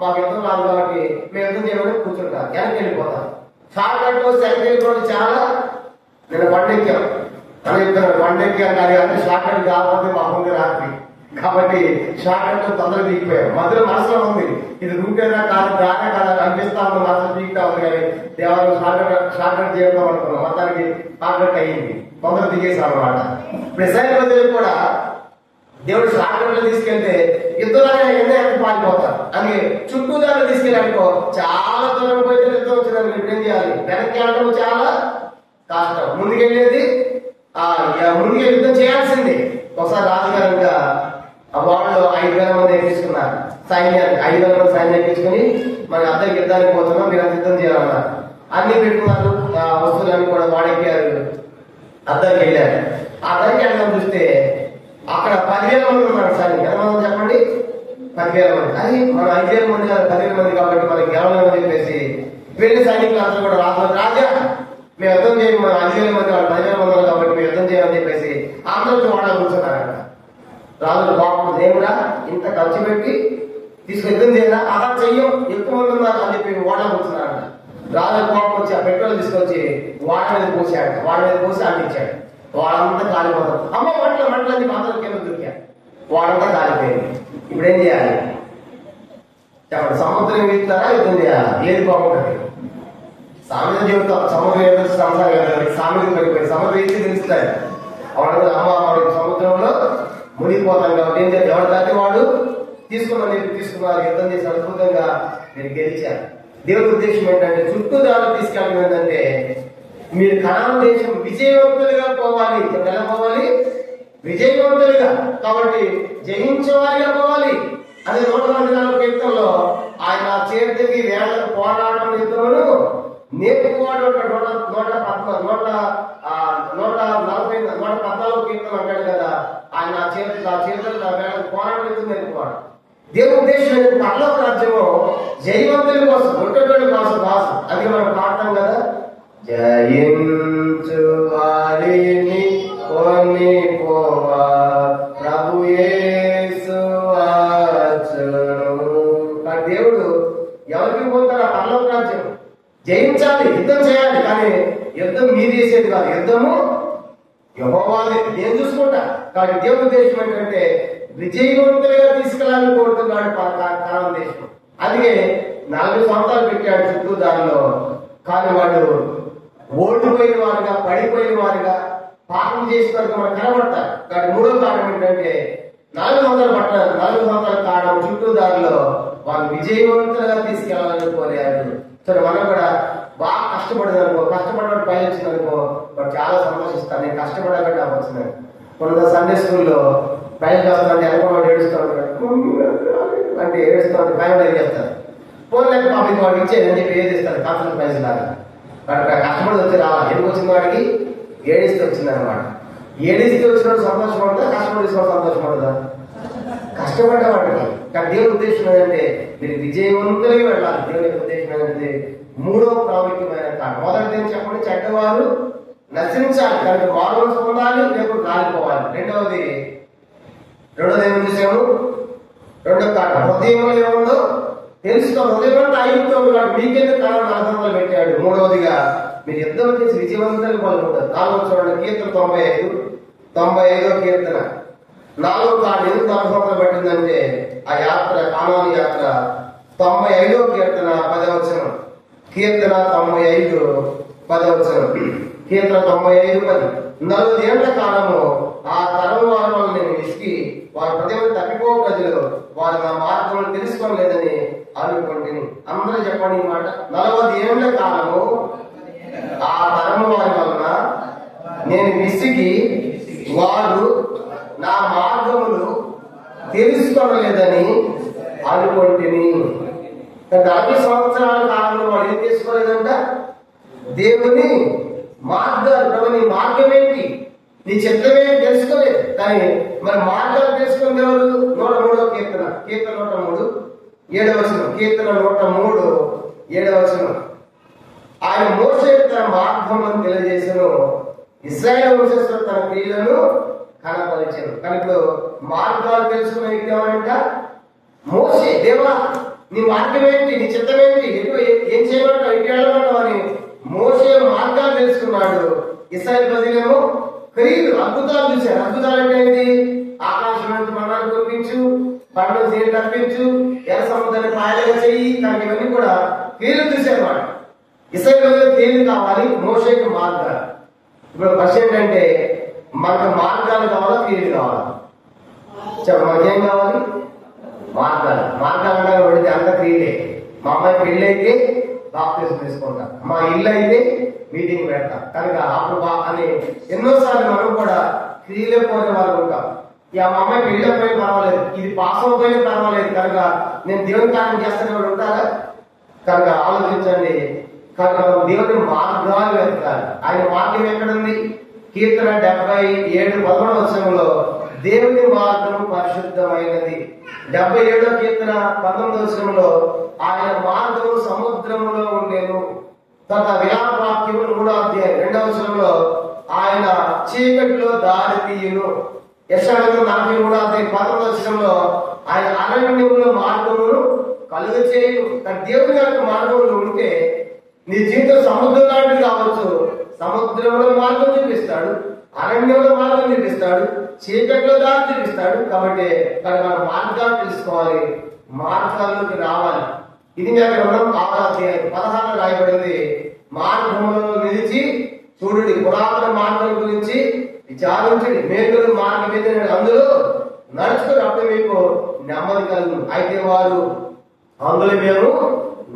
మాకు ఎంతో రాదు కాబట్టి మేము ఎంత చేయమని కూర్చుంటాం, వెనక్కి వెళ్ళిపోతాం. షార్ట్ కట్ లో వెనక్కి వెళ్ళిపోవడం చాలా. నేను బండెక్కాం అని చెప్తాను, బండెక్కాను కానీ అంటే షార్ట్ కట్ కాకపోతే మాకు రాత్రి కాబట్టి షార్ట్ కట్ తొందరగా దిగిపోయాం. మధ్యలో మనసులో ఉంది ఇది రూపేనా కాదు, దాకా కాదు అనిపిస్తా ఉంది, మనసులో దిగుతా ఉంది. కానీ దేవాలయం షార్ట్ కట్ చేయడం అనుకున్నాం, మొత్తానికి షార్ట్ కట్ అయ్యింది, తొందరగా దిగేసాం అనమాట. ఇప్పుడు ఇశ్రాయేలు ప్రజలకు కూడా దేవుడు షార్ట్ కట్ లో తీసుకెళ్తే యుద్ధంలోనే ఎంత పారిపోతారు. అందుకే చుట్టూ దాన్ని తీసుకెళ్ళాడుకో చాలా దూరం పోతే యుద్ధం వచ్చిందని ఇప్పుడు ఏం చేయాలి? వెనక్కి వెళ్ళడం చాలా కష్టం. ముందుకెళ్ళేది ముందుకు యుద్ధం చేయాల్సిందే. ఒకసారి రాజుగారంగా వాళ్ళు 5,000 మంది ఎక్కించుకున్నారు సైన్యాన్ని. 5,000 మంది సైన్యం ఎక్కించుకుని మన అద్దరికి యుద్ధానికి పోతున్నాం, మీరు యుద్ధం చేయాలన్నారు. అన్ని పెట్టుకున్నారు, వస్తువులన్నీ కూడా వాడెక్కారు, అద్దరికి వెళ్ళారు. ఆ అద్దరికి వెళ్ళడం చూస్తే అక్కడ 10,000 మంది ఉన్నారు సైన్యం. ఎంతమంది చెప్పండి? 10,000 మంది. అది మనం 5,000 మంది 10,000 మంది కాబట్టి మనకి గెలవలేమని చెప్పేసి వెళ్ళి సైనికులు అందరూ కూడా రాజా మేము యుద్ధం చేయము, మనం 5,000 మంది వాళ్ళు 10,000 మంది కాబట్టి మేము యుద్ధం చేయమని చెప్పేసి అందరూ వాడ కూర్చున్నారంట. రాజులు కోపం, దేవుడా ఇంత ఖర్చు పెట్టి తీసుకు యుద్ధం చేయాలా? అలా చెయ్యం, ఎక్కువ మంది ఉన్నారు అని చెప్పి వాడ కూర్చున్నారంట. రాజు కోపం వచ్చి ఆ పెట్రోల్ తీసుకొచ్చి వాడ మీద పోసాడు, వాడ మీద పోసి అంటించాడు. వాళ్ళంతా కాలిపోతారు. అమ్మ మంటలు అని అందరూ కింద దొరికారు, వాడంతా కాలిపోయింది. ఇప్పుడు ఏం చేయాలి చెప్పండి? సముద్రం వీస్తారా, యుద్ధం చేయాలా? ఏది బాగుంటుంది? సామెత జీవితం సముద్రం ఏదో సంసారం సామెత పడిపోయి సముద్రం ఏది తెలుస్తాయి. వాడు అమ్మ వాడు సముద్రంలో మునిగిపోతాం కాబట్టి ఏం చేయాలి? ఎవరి దాటి వాడు తీసుకున్నారు, యుద్ధం చేసి అద్భుతంగా మీరు గెలిచారు. దేవుడి ఉద్దేశం ఏంటంటే చుట్టూ దాన్ని తీసుకెళ్ళడం ఏంటంటే మీరు కనాన్ దేశం విజయవంతులుగా పోవాలి. ఎలా పోవాలి? విజయవంతులుగా. కాబట్టి జయించేవారిగా పోవాలి. అదే 124 కీర్తనలో ఆయన చేతికి వేళకు పోరాటం యుద్ధమును నేర్పుకోవడం 114 కీర్తన అంటాడు కదా, ఆయన చేతులు వేళకు పోరాటం యుద్ధం నేర్పుకోవడం. దేవుని ఉద్దేశం ఏంటంటే పరలోక రాజ్యము జయవంతుల కోసం, ఒట్టేటువంటి కోసం కాదు. అది మనం పాడతాం కదా, జయించు వారిని కొని పోవా ప్రభు యేసు వచ్చును. కానీ దేవుడు ఎవరికి పోతారు? ఆ పరలోక రాజ్యం జయించాలి, యుద్ధం చేయాలి. కానీ యుద్ధం మీరు చేసేది కాదు, యుద్ధము యెహోవాదే. నేను చూసుకుంటా. కాబట్టి దేవుని ఉద్దేశం ఏంటంటే విజయవంతులుగా తీసుకెళ్ళాలని కోరుతున్నాడు కనాన్ దేశం. అందుకే 40 సంవత్సరాలు పెట్టాడు చుట్టూ దానిలో. కానీ వాడు ఓడిపోయిన వారుగా, పడిపోయిన వారుగా, పాపం చేసిన వారుగా మనకు కనబడతారు. కాబట్టి 3వ కారణం ఏంటంటే 4 సంవత్సరాలు పట్టారు. 4 సంవత్సరాల కారణం చుట్టూ దారిలో వాళ్ళు విజయవంతులుగా తీసుకెళ్లాలని కోరారు. సరే మనం కూడా బాగా కష్టపడేదనుకో, కష్టపడేవాడు పైన వచ్చిందనుకో వాడు చాలా సంతోషిస్తాను. నేను కష్టపడకుండా వచ్చినాను. కొంత సండే స్కూల్లో పైన చదువుతుంటే అనుకోవాడు ఏడుస్తూ ఉంటాడు, అంటే ఏడుస్తూ ఉంటే పైన ఏం చేస్తారు? ఫోన్ లేక పాపకి వాడు ఇచ్చేదని చెప్పి ఏది ఇస్తారు? కాన్ఫరెన్స్ ప్రైజ్ లాగా. వాడు కష్టపడి వచ్చి రావాలి. ఎందుకు వచ్చింది? వాడికి ఏడిస్తే వచ్చింది అనమాట. ఏడిస్తే వచ్చినప్పుడు సంతోషపడదా, కష్టపడి వచ్చినప్పుడు సంతోషపడదా? కష్టపడ్డవాడికి. కానీ దేవుని ఉద్దేశం ఏంటంటే మీరు విజయవంతులుగా వెళ్ళాలి. దేవుని ఉద్దేశం ఏంటంటే 3వ ప్రాముఖ్యమైన కారణం. మొదటిది ఏం చెప్పండి? చెడ్డవారు నశించాలి, కానీ మానవులు పొందాలి, లేకపోతే రాలిపోవాలి. రెండవది ఏమి చూసాము? 2వ కారణం హృదయంలో ఏముందో తెలుసుకో. హృదయం అంటే ఐగుప్తంలో మీకెందుకు కారణం అర్థంలో పెట్టాడు. 3వదిగా మీరు యుద్ధం చేసి విజయవంతంగా పాల్గొంటారు. 4వ చూడండి, కీర్తన 95 కీర్తన 4వ కాలం ఎందుకు 4 సంవత్సరాలు పట్టిందంటే ఆ యాత్ర, కానాను యాత్ర. 95వ కీర్తన 10వ వచనం, కీర్తన 95 10వ వచనం, కీర్తన 95 10. 40 ఏళ్ల కాలము ఆ తరం వారు నేను విసిగి వారి ప్రతిమను తప్పిపో ప్రజలు వారు నా మార్గములు తెలుసుకోలేదని అనుకుంటుని. అందరూ చెప్పండి ఈ మాట. 40 ఏళ్ల కాలము ఆ తరం వారి వలన నేను విసిగి వారు నా మార్గములు తెలుసుకోలేదని అనుకుంటుని. 40 సంవత్సరాల కాలంలో వాడు ఏం తెలుసుకోలేదంట? దేవుని మార్గాలు. ప్రభు నీ మార్గం ఏంటి, నీ చిత్తమేంటి తెలుసుకోలేదు. కానీ మరి మార్గాలు తెలుసుకుంది ఎవరు? 103వ కీర్తన, కీర్తన 103 7వ వచనం, కీర్తన 103 7వ వచనం. ఆయన మోషేకు తన మార్గములను తెలియజేసెను, ఇశ్రాయేలు వంశస్థులు తన క్రియలను కనపరిచెను. కానీ ఇప్పుడు మార్గాలు తెలుసుకునే వ్యక్తి ఎవరంట? మోషే. దేవా నీ మార్గం ఏంటి, నీ చిత్తం ఏంటి, ఏం చేయమంటావు, ఎటు వెళ్ళమంటావు అని మోషే మార్గాలు తెలుసుకున్నాడు. ఇశ్రాయేలు ప్రజలేమో క్రియలు, అద్భుతాలు చూశారు. అద్భుతాలు అంటే ఏంటి? ఆకాశం నుంచి మన్నాను కురిపించు, పండు నీరు తప్పించు, ఎర్ర సముద్రాన్ని పాయలుగా చెయ్యి. కానీ ఇవన్నీ కూడా క్రియలు చూశారు. వాడు ఇశ్రాయేలు క్రియలు కావాలి, మోషేకు మార్గాలు. ఇప్పుడు ఫస్ట్ ఏంటంటే మనకు మార్గాలు కావాలా, క్రియలు కావాలా? మనకేం కావాలి? మార్గాలు. మార్గాలు అంటే పడితే అంత క్రియలే. మా అమ్మాయి పెళ్ళి అయితే బాప్తిజం తీసుకుంటా, మా ఇల్లు అయితే మీటింగ్ పెడతా, కనుక అప్పుడు అని ఎన్నోసార్లు మనం కూడా క్రియలే పోయిన వాళ్ళు ఉంటాం. ఇక మా అమ్మాయి పెళ్ళి పోయిన పర్వాలేదు, ఇది పాస్ అయిపోయినా పర్వాలేదు, కనుక నేను దేవుని కార్యం చేస్తానే వాడు ఉంటారా? కనుక ఆలోచించండి. కనుక మనం దేవుని మార్గాలు వెతకాలి. ఆయన మార్గం ఎక్కడుంది? కీర్తన 77 11వ వచనంలో దేవుని మార్గం పరిశుద్ధమైనది. 77వ కీర్తన 19వ వచనంలో ఆయన మార్గము సముద్రములో ఉండేను. తర్వాత విలాపవాక్యము 3వ అధ్యాయం 2వ వచనంలో ఆయన చీకటిలో దారి తీయును. యెషయా 43వ అధ్యాయం 11వ వచనంలో ఆయన అరణ్యములో మార్గమును కలుగ చేయును. కానీ దేవుని యొక్క మార్గములు ఉంటే నీ జీవితం సముద్రం లాంటిది కావచ్చు. సముద్రంలో మార్గం చూపిస్తాడు, అరణ్యంలో మార్గం చూపిస్తాడు, చీకట్లో దారి చూపిస్తాడు. కాబట్టి మన మార్గాలు తెలుసుకోవాలి, మార్గాల్లోకి రావాలి. ఇది మీ గ్రంథం 6వ అధ్యాయం 16 రాయబడింది. మార్గంలో నిలిచి చూడుడి, పురాతన మార్గం గురించి విచారించండి, మేకులు మార్గం మీద అందులో నడుచుకుని అప్పుడు మీకు నెమ్మది కలుగు. అయితే వారు అందులో మేము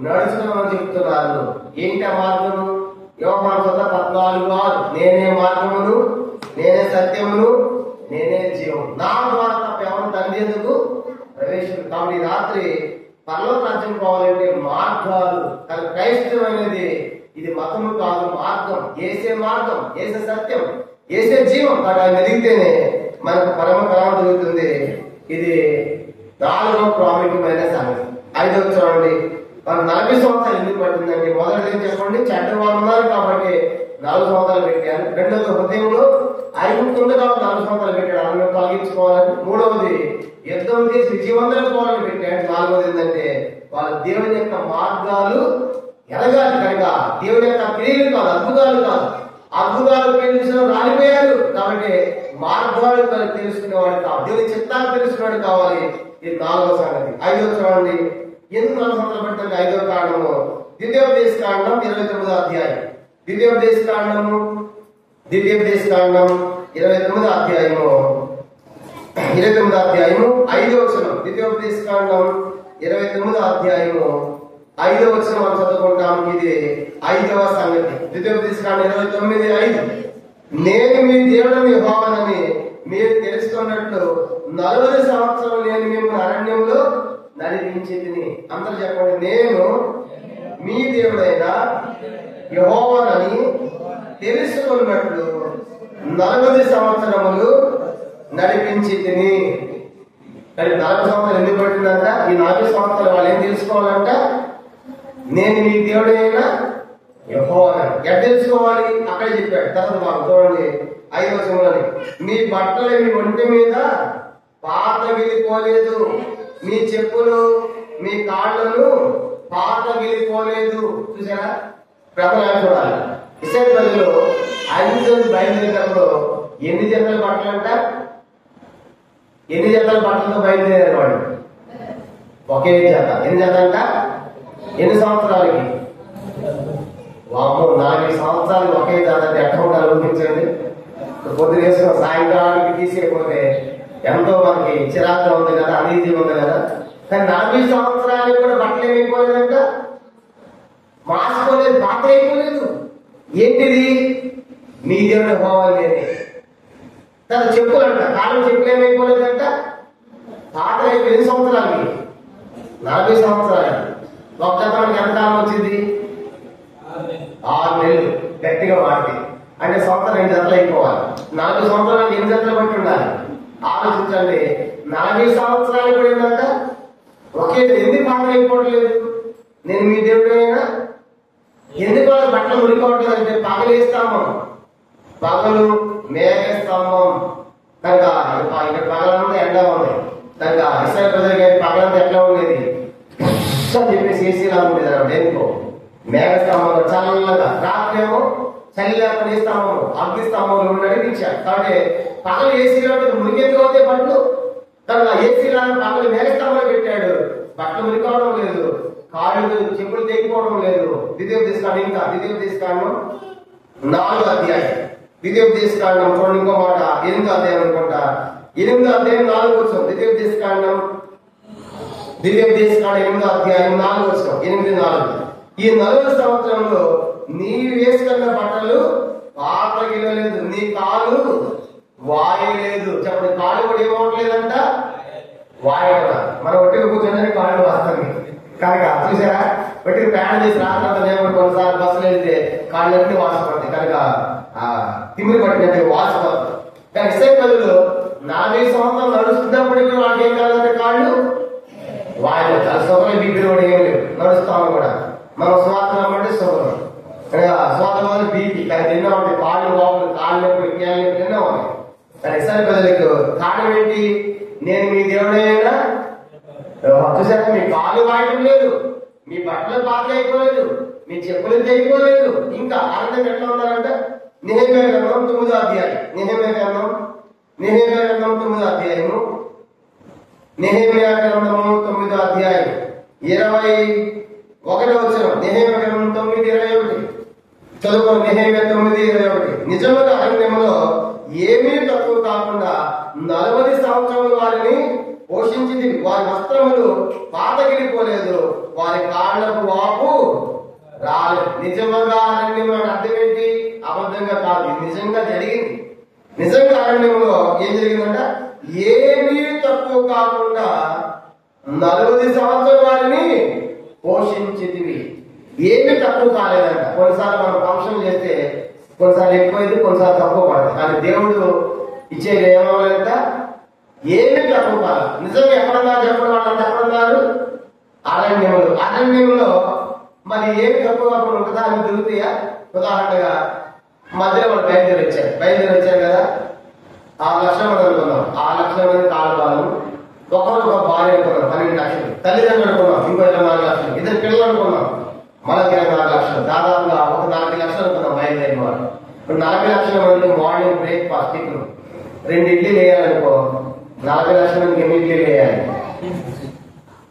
నడుచుకున్నామని చెప్తున్నారు. ఏంటి ఆ మార్గము? యోహాను 14:6 నేనే మార్గమును, నేనే సత్యమును, నేనే జీవము, నా ద్వారా తప్ప ఎవరు తండ్రి ఎందుకు ప్రవేశం. కాబట్టి రాత్రి పరలోక రాజ్యం పోవాలంటే మార్గాలు. కానీ క్రైస్తవం అనేది ఇది మతము కాదు, మార్గం. ఏసే మార్గం, ఏసే సత్యం, ఏసే జీవం. కానీ ఆయన ఎదిగితేనే మనకు పరమ కాలం జరుగుతుంది. ఇది 4వ ప్రాముఖ్యమైన సంగతి. 5వ చూడండి, మనం 40 సంవత్సరాలు ఎందుకు పడుతుందండి? మొదటిది ఏం చెప్పండి, చెడ్డవాళ్ళు ఉన్నారు కాబట్టి 4 సంవత్సరాలు పెట్టారు. రెండవది హృదయంలో ఐగుప్తుంది కాబట్టి 4 సంవత్సరాలు పెట్టాడు, అలా తొలగించుకోవాలని. మూడవది యుద్ధం చేసి విజయవంతం పోవాలని పెట్టాడు. 4వది ఏంటంటే వాళ్ళ దేవుని యొక్క మార్గాలు ఎదగాలి. కనుక దేవుని యొక్క క్రియలు కాదు, అద్భుతాలు కాదు. అద్భుతాలు తెలిసిన రాలిపోయారు కాబట్టి మార్గాలు తెలుసుకునేవాడు కావాలి, దేవుని చిత్తాలు తెలుసుకునేవాడు కావాలి. ఇది 4వ సంగతి. 5వ చూడండి, ఎందుకు 4 సంవత్సరాలు పెట్టండి? 5వ కారణము ద్వితీయోపదేశ కాండం 29వ అధ్యాయం. ద్వితీయోపదేశ కాండము 29వ అధ్యాయము 5వ వచనం. ద్వితీయోపదేశ కాండం 29వ అధ్యాయము 5వ వచనం మనం చదువుకుంటాం. ఇది 5వ సంగతి. ద్వితీయోపదేశ కాండం 29:5 నేను మీ దేవుడని యెహోవానని మీరు తెలుసుకున్నట్లు 40 సంవత్సరం నేను మిమ్మల్ని అరణ్యంలో నడిపించింది. అందరూ చెప్పండి, నేను మీ దేవుడైన యెహోవానని తెలుసుకున్నట్లు 40 సంవత్సరములు నడిపించింది. కానీ 40 సంవత్సరాలు ఎందుకు పట్టిందంట? ఈ 40 సంవత్సరాలు వాళ్ళు ఏం తెలుసుకోవాలంట? నేను మీ దేవుడైన యెహోవానని. ఎట్లా తెలుసుకోవాలి? అక్కడే చెప్పాడు. తర్వాత మాకు చూడండి 5వ వచనంలోని మీ బట్టలు మీ ఒంటి మీద పాత గిలిపోలేదు, మీ చెప్పులు మీ కాళ్ళను పాత గిలిపోలేదు. చూసారా? ప్రభు చూడాలి, ఇస్రాయేల్ ప్రజలు ఐగుప్తు బయలుదేరినప్పుడు ఎన్ని జతల బట్టలంట? ఎన్ని జతల బట్టలతో బయలుదేరారు వాళ్ళు? ఒకే జత. ఎన్ని జత అంట? ఎన్ని సంవత్సరాలకి? వాము 40 సంవత్సరాలు ఒకే జత అంటే ఎట్లా ఉండాలి ఊహించండి. పొద్దు వేసుకున్న సాయంకాలానికి తీసేయకపోతే ఎంతో మనకి చిరాకుగా ఉంది కదా, అనీజీగా ఉంది కదా. కానీ 40 సంవత్సరాలకి కూడా బట్టలు ఏమైపోలేదంట, మార్చుకోలేదు, పాత్ర అయిపోలేదు. ఏంటిది? మీ దేవుడు పోవాలి తన చెప్పులంట, కాలం చెప్పులు ఏమైపోలేదంట, పాత్ర అయిపోయి. ఎన్ని సంవత్సరాలకి? 40 సంవత్సరాలు. ఒక్క మనకి ఎంత కాలం వచ్చింది? 6 నెలలు గట్టిగా వాటి అంటే సంవత్సరం 2 జతలు అయిపోవాలి. 40 సంవత్సరాలకు 8 జతలు బట్టి ఉండాలి. ఆలోచించండి. 40 సంవత్సరాలు కూడా ఏంటంట ఒకే. ఎందుకు పాత్ర అయిపోవట్లేదు? నేను మీ దేవుడు అయినా ఎందుకు వాళ్ళ బట్టలు మురికోవట్లేదు అంటే పగలేస్తాము. పగలు మేఘస్తంభం కనుక ఇక్కడ పగలంతా ఎండ ఉంది కనుక ఇస్రాయేల్ ప్రజలకి పగలంతా ఎట్లా ఉండేది అని చెప్పేసి ఏసీలా ఉండేది అన్నమాట. ఎందుకో మేఘస్తంభంలో చల్లగా, రాత్రి ఏమో చలి లేకుండా స్తంభం అగ్నిస్తంభంలో నడిపించాడు. కాబట్టి పగలు ఏసీలో మురికెందుకు అవుతాయి బట్టలు? కనుక ఏసీలా పగలు మేఘస్తంభంలో పెట్టాడు. బట్టలు మురికోవడం లేదు, కాళ్ళు చెప్పులు తెగిపోవడం లేదు. ద్వితీయోపదేశకాండం 4వ అధ్యాయం. ద్వితీయోపదేశకాండం చూడండి, ఇంకో మాట 8వ అధ్యాయం అనుకుంటా. 8వ అధ్యాయం 4వ వచనం. ద్వితీయోపదేశకాండం 8వ అధ్యాయం 4వ వచనం. 8:4. ఈ 40 సంవత్సరంలో నీ వేసుకున్న బట్టలు పాతగిలలేదు, నీ కాలు వాయలేదు. చెప్పండి, కాలు కూడా ఏమవట్లేదంట, వాయట. మనం ఒట్టిగా కూర్చొని కాళ్ళు వస్తాయి కనుక చూసారా, ఒట్టిగా ప్రయాణం చేసి రాత్రి కొన్నిసార్లు బస్సులు వెళ్తే కాళ్ళన్నీ వాసపడతాయి కనుక తిమ్మిరి పట్టినట్టు వాసపడతాయి. కానీ ఇస్రాయేల్ ప్రజలు 40 సంవత్సరాలు నడుస్తున్నప్పటికీ వాళ్ళకి ఏం కాదంటే కాళ్ళు వాయలు. చాలా సొగలు బీపీ కూడా ఏం లేవు, నడుస్తాము కూడా. మనం స్వాతంత్రం అంటే సొగలు, స్వాతంత్రం బీపీ. కానీ ఎన్నో ఉంటాయి, కాళ్ళు వాపులు, కాళ్ళు నొప్పులు, కీళ్ళ నొప్పులు ఎన్నో ఉన్నాయి. కానీ ఇస్రాయేల్ ప్రజలకు కారణం ఏంటి? నేను మీ దేవుడైనా చూసారా, మీ కాళ్ళు వాయడం లేదు, మీ బట్టలు పాత అయిపోలేదు, మీ చెప్పులు తెగిపోలేదు. ఇంకా ఆనందం ఎట్లా ఉన్నారంట? నెహెమ్యా గ్రంథం 9వ అధ్యాయం. నెహెమ్యా గ్రంథం 9వ అధ్యాయము. నెహెమ్యా గ్రంథము 9వ అధ్యాయం 21వ వచనం. నెహెమ్యా గ్రంథం 9:21 చదువుకో. నెహెమ్యా 9:21. నిజముగా అరణ్యంలో ఏమీ తక్కువ కాకుండా 40 సంవత్సరములు వారిని పోషించింది. వారి వస్త్రములు పాతగిలిపోలేదు, వారి కాళ్ళకు వాపు రాలేదు. నిజంగా అరణ్యంలో అర్థం ఏంటి? అబద్ధంగా కాదు, ఇది నిజంగా జరిగింది. నిజంగా అరణ్యంలో ఏం జరిగిందంట? ఏమీ తక్కువ కాకుండా 40 సంవత్సరాలు వారిని పోషించింది. ఏమీ తక్కువ కాలేదంట. కొన్నిసార్లు మనం ఫంక్షన్ చేస్తే కొన్నిసార్లు ఎక్కువైంది, కొన్నిసార్లు తక్కువ పడుతుంది. కానీ దేవుడు ఇచ్చేది ఏమవ్వలేదంట, ఏమీ తక్కువ కాదు. నిజంగా ఎక్కడున్నారు చెప్పడం? వాళ్ళంతా ఎక్కడున్నారు? అరణ్యంలో మరి ఏమి తక్కువ కాకుండా ఉంటుందా అని దొరుకుతాయా? ఉదాహరణగా మధ్యలో వాళ్ళు బయలుదేరి వచ్చారు కదా, 6 లక్షల మంది అనుకున్నాం. 6 లక్షల మంది కాలుబాలు, ఒకరు ఒక భార్య అనుకున్నాం, 12 లక్షలు. తల్లిదండ్రులు అనుకున్నాం, ఇంకో 24 లక్షలు. 2 పిల్లలు అనుకున్నాం, మళ్ళీ 24 లక్షలు. దాదాపుగా ఒక 40 లక్షలు అనుకున్నాం బయలుదేరిన వాళ్ళు. ఇప్పుడు 40 లక్షల మందికి మార్నింగ్ బ్రేక్ఫాస్ట్ టిఫిన్ 2 ఇడ్లీలు వేయాలనుకో, 40 లక్షల మందికి ఎన్ని ఇడ్లీలు వేయాలి?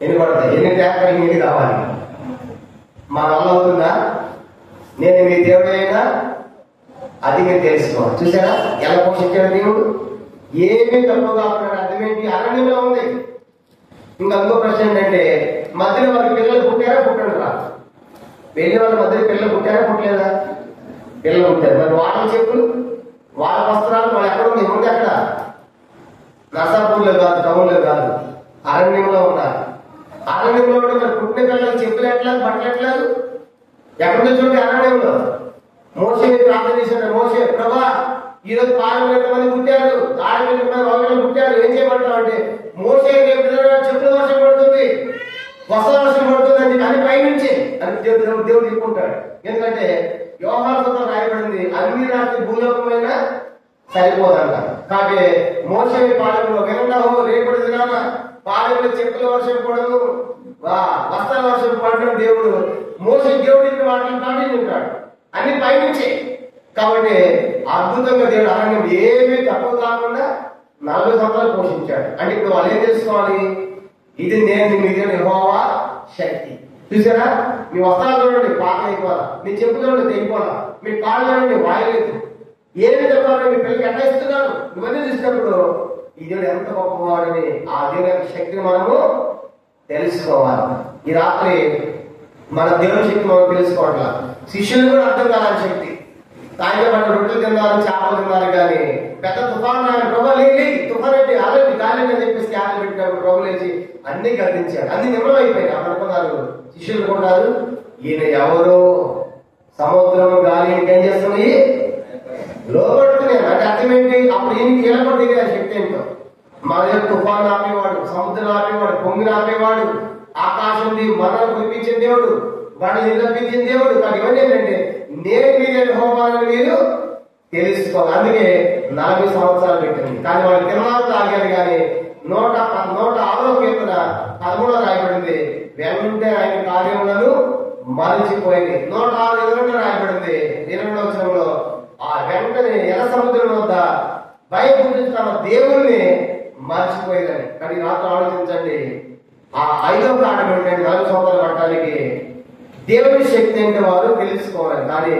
ఎన్ని పడతాయి? ఎన్ని ట్యాక్టర్లు నీళ్ళు కావాలి? మన వల్ల అవుతుందా? నేను మీ దేవుడైనా అది మీరు తెలుసుకోవాలి. చూసారా ఎలా పోషించాడు దేవుడు? ఏమీ తక్కువ కాకుండా. అర్థమేంటి? అరణ్యంలో ఉంది. ఇంకా ఇంకో ప్రశ్న ఏంటంటే, మధ్యలో వాళ్ళకి పిల్లలు పుట్టారా పుట్టండిరా? వెళ్ళి వాళ్ళ మధ్యలో పిల్లలు పుట్టారా పుట్టలేదా? పిల్లలు పుట్టారు. మరి వాళ్ళ చెప్పులు, వాళ్ళ వస్త్రాలు వాళ్ళు ఎక్కడ ఉంది? ఉంది అక్కడ, నర్సాపూర్లో కాదు, టౌన్లో కాదు, అరణ్యంలో ఉన్నారు. అరణ్యంలో ఉంటే మరి పుట్టిన పిల్లలు చెప్పులు ఎట్లా, బట్టలు ఎట్లా? ఎక్కడ చూడండి అరణ్యంలో. మోషే ప్రార్థన చేశాడు. మోషే, ప్రభా ఈరోజు 400 మంది పుట్టారు, 600 పుట్టారు, ఏం చేయమంటావు అంటే, మోషే చెప్పుల వర్షం పడుతుంది, వస్త్ర వర్షం పడుతుంది అని అని పైనుంచి అని దేవుడు చెప్పుకుంటాడు. ఎందుకంటే యోహాను సువార్తలో రాయబడింది, అన్ని రాత్రి భూలోకమైన సరిపోదంట. కాబట్టి మోషే పాలనలో విన్నావు, రేపటి దినాన పాలనలో చెప్పుల వర్షం పడదు, వస్త్ర వర్షం పడడం దేవుడు మోషే దేవుడి మాటలు పాటించుంటాడు. అన్ని పైనుంచే. కాబట్టి అద్భుతంగా దేవుడు అరణ్యం ఏమీ తక్కువ కాకుండా 40 సంవత్సరాలు పోషించాడు. అంటే ఇప్పుడు వాళ్ళు ఏం తెలుసుకోవాలి? ఇది నేను మీ దేవుడు యెహోవా శక్తి. చూసారా? మీ వస్త్రాలు చూడండి పాత అయిపోవాలా, మీ చెప్పు చూడండి తెగిపోవాలా, మీ కాళ్ళు చూడండి వాయలేదు, ఏమి చెప్పాలో మీ పిల్లలకి ఎట్లా ఇస్తున్నాను ఇవన్నీ చూసినప్పుడు ఈ దేవుడు ఎంత గొప్పవాడని ఆ దేవుని యొక్క శక్తిని మనము తెలుసుకోవాలి. ఈ రాత్రి మన దేవుని శక్తి మనం తెలుసుకోవట్లా. శిష్యులు కూడా అర్థం కాలని శక్తి. తాయిగా పడ్డ రొట్టెలు తిన్నారు, చేపలు తిన్నారు, కానీ పెద్ద తుఫాన్ ప్రభు లేని తుఫాన్ అంటే అలాంటి గాలి అని చెప్పేసి క్యాన్లు పెట్టినప్పుడు ప్రభు లేచి అన్ని గర్తించాడు. అన్ని నిమ్మలం అయిపోయాయి. అనుకున్నారు శిష్యులు కొన్నారు, ఈయన ఎవరు సముద్రం గాలి ఏం చేస్తున్నాయి లోపడుతున్నాయి అంటే అర్థం ఏంటి? అప్పుడు ఈయనకి ఎలా కూడా దిగే శక్తి ఏంటో. మన తుఫాన్ ఆపేవాడు, సముద్రం ఆపేవాడు, పొంగిని ఆపేవాడు, ఆకాశం మనల్ని కురిపించిన దేవుడు, వాడిని నిలపించిన దేవుడు. కానీ ఇవన్నీ ఏంటంటే నేను మీద హోమాలను మీరు తెలుసుకోవాలి. అందుకే 40 సంవత్సరాలు పెట్టింది. కానీ వాళ్ళు తిరుమల తాగారు. కానీ 106వ కీర్తన 13 రాయబడింది, వెంటనే ఆయన కార్యములను మరచిపోయింది. 106 రాయబడింది 20వ వచనంలో, ఆ వెంటనే ఎర్ర సముద్రం వద్ద భయపడి తన దేవుణ్ణి మర్చిపోయేదని. కానీ రాత్రి ఆలోచించండి, ఆ 5వ కారణం ఏంటంటే 40 సంవత్సరాలు పట్టడానికి దేవుని శక్తి అంటే వారు తెలుసుకోవాలి. కానీ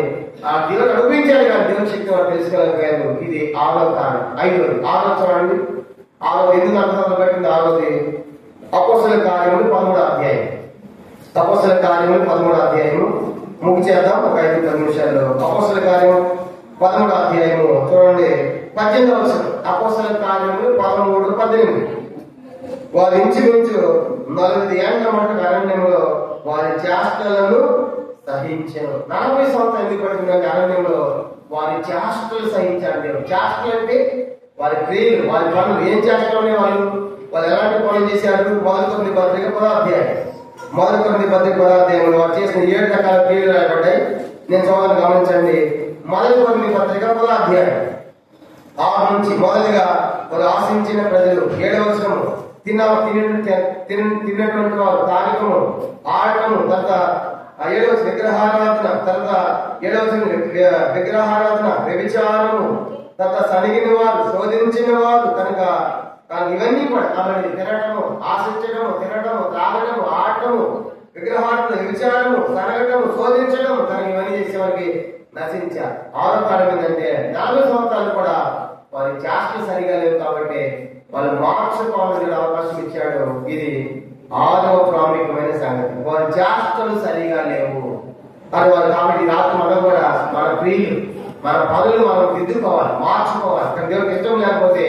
ఆ దేవుడు అనుభవించాలి, కానీ దేవుని శక్తి వారు తెలుసుకోలేకపోయారు. ఇది 6వ కారణం. 6వ చూడండి, 6వ ఎందుకు అర్థం పెట్టింది? 6వది అపోస్తలుల కార్యములు 13వ అధ్యాయం. అపోస్తలుల కార్యములు 13వ అధ్యాయము ముగిచేద్దాం ఒక 5-10 నిమిషాల్లో. అపోస్తలుల కార్యము 13వ అధ్యాయము చూడండి 18వ వచనం. అపోస్తలుల కార్యములు 13-18. వారు ఇంచుమించు 40 ఏళ్ల మటు అరణ్యంలో వారి చేష్టలను సహించారు. 40 సంవత్సరాలు ఎందుకు పడుతున్న అరణ్యంలో వారి చేష్టలు సహించారు. చేష్టలు అంటే వారి క్రియలు, వారి పనులు. ఏం చేష్టలు వాళ్ళు ఎలాంటి పనులు చేశారు? మొదటి 9 పత్రిక 10వ అధ్యాయం. మొదటి 9 పత్రిక 10వ అధ్యాయంలో వారు చేసిన 7 రకాల క్రియలు రాయబడ్డాయి. నేను చదవని గమనించండి. మొదటి 9 పత్రిక 10వ అధ్యాయం 6 నుంచి. మొదటిగా వారు ఆశించిన ప్రజలు 7వ వచనము, తిన్నటువంటి వారు తాగటము, ఆడటము, తర్వాత 7వ విగ్రహారాధన, తర్వాత 7వ విగ్రహారాధన, వ్యభిచారము, తర్వాత సనిగిన వారు, శోధించిన వారు కనుక ఇవన్నీ కూడా కాబట్టి తినటము, ఆశించడము, తినటము, త్రాగటము, ఆడటము, విగ్రహారాధన, వ్యభిచారము, సనగటము, శోధించడము కనుక ఇవన్నీ చేసేవారికి నశించారు. 6వ కారణం ఏంటంటే 40 సంవత్సరాలు కూడా వారి చేష్టలు సరిగా లేవు. కాబట్టి వాళ్ళు మార్చుకోవాలని అవకాశం ఇచ్చాడు. ఇది 6వ ప్రాముఖ్యమైన సంగతి. వారి చేష్టలు సరిగా లేవు అని వారు. కాబట్టి రాత్రి మనం కూడా మన క్రియలు, మన పనులు మనం దిద్దుకోవాలి, మార్చుకోవాలి. కానీ దేవుడికి ఇష్టం లేకపోతే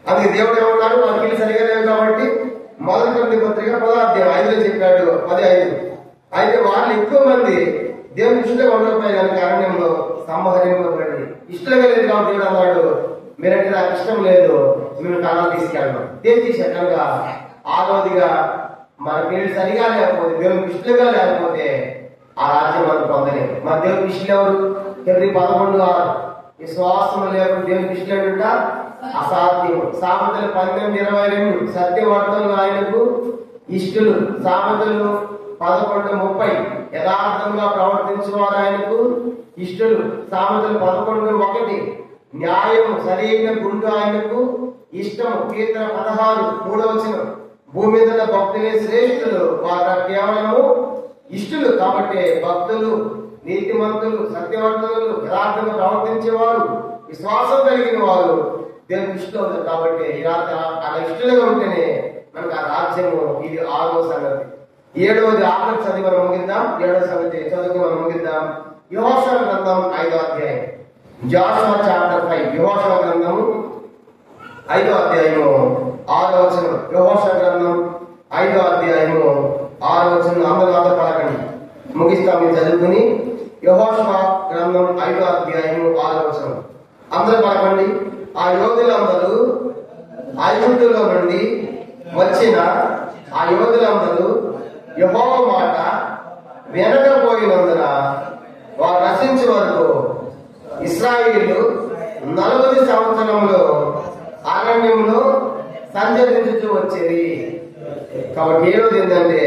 అందుకే దేవుడు ఏమన్నాడు? వారి క్రియలు సరిగా లేవు కాబట్టి మొదటి 9 పత్రిక 10వ అధ్యాయం 5లో చెప్పాడు 10:5. అయితే వాళ్ళు ఎక్కువ మంది దేవుని ఇష్టంగా ఉండకపోయి కనుక అరణ్యంలో సంహరింపబడి ఇష్టంగా లేదు కాబట్టి దేవుడు అన్నాడు, మీరంటే నాకు ఇష్టం లేదు, మీరు కళలు తీసుకెళ్ళడం. దేని తీసారు కనుక 6వదిగా మన పేరు సరిగా లేకపోతే, దేవునికి ఇష్టంగా లేకపోతే ఆ రాజ్యం మనం పొందలేము. మన దేవునికి ఇష్టం ఎవరు? Hebrews 11:6. విశ్వాసం లేకుండా దేవునికి ఇష్టం అసాధ్యం. సామెతలు 12:22. సత్యవర్తలు ఆయనకు ఇష్టలు. సామెతలు 11:30. యథార్థంగా ప్రవర్తించేవారు ఆయనకు ఇష్టలు. సామెతలు 11:1. న్యాయము సరైన గుండు ఆయనకు ఇష్టము. కీర్తన 16:3వ వచనం. భూమి మీద భక్తులే శ్రేష్ఠులు, వారు కేవలము ఇష్టలు. కాబట్టి భక్తులు, నీతిమంతులు, సత్యవర్తనులు, యథార్థంగా ప్రవర్తించేవారు, విశ్వాసం కలిగిన వారు దేవునికి ఇష్టం అవుతారు. కాబట్టి అలా ఇష్టలుగా ఉంటేనే మనకు ఆ రాజ్యము. ఇది 6వ సంగతి. 7వది ఆఖరి చదివి మనం ముగిద్దాం. 7వ సంగతి చదువుకు మనం ముగిద్దాం. యెహోషువ గ్రంథం 5వ అధ్యాయం. జాషువా చాప్టర్ 5. యెహోషువ గ్రంథము 5వ అధ్యాయము 6వ వచనం. యెహోషువ గ్రంథం 5వ అధ్యాయము 6వ వచనం. అందరూ నాతో పలకండి, ముగిస్తాం మీరు చదువుకుని. యెహోషువ గ్రంథం 5వ అధ్యాయము 6వ వచనం. అందరూ పలకండి. ఆ యోధులందరూ ఐగుప్తులో నుండి వచ్చిన ఆ యోధులందరూ యెహోవా మాట వినకపోయినందున వారు నశించే వరకు ఇశ్రాయేలు 40 సంవత్సరంలో అరణ్యంలో సంచరించుతూ వచ్చేది. కాబట్టి ఏ రోజు ఏంటంటే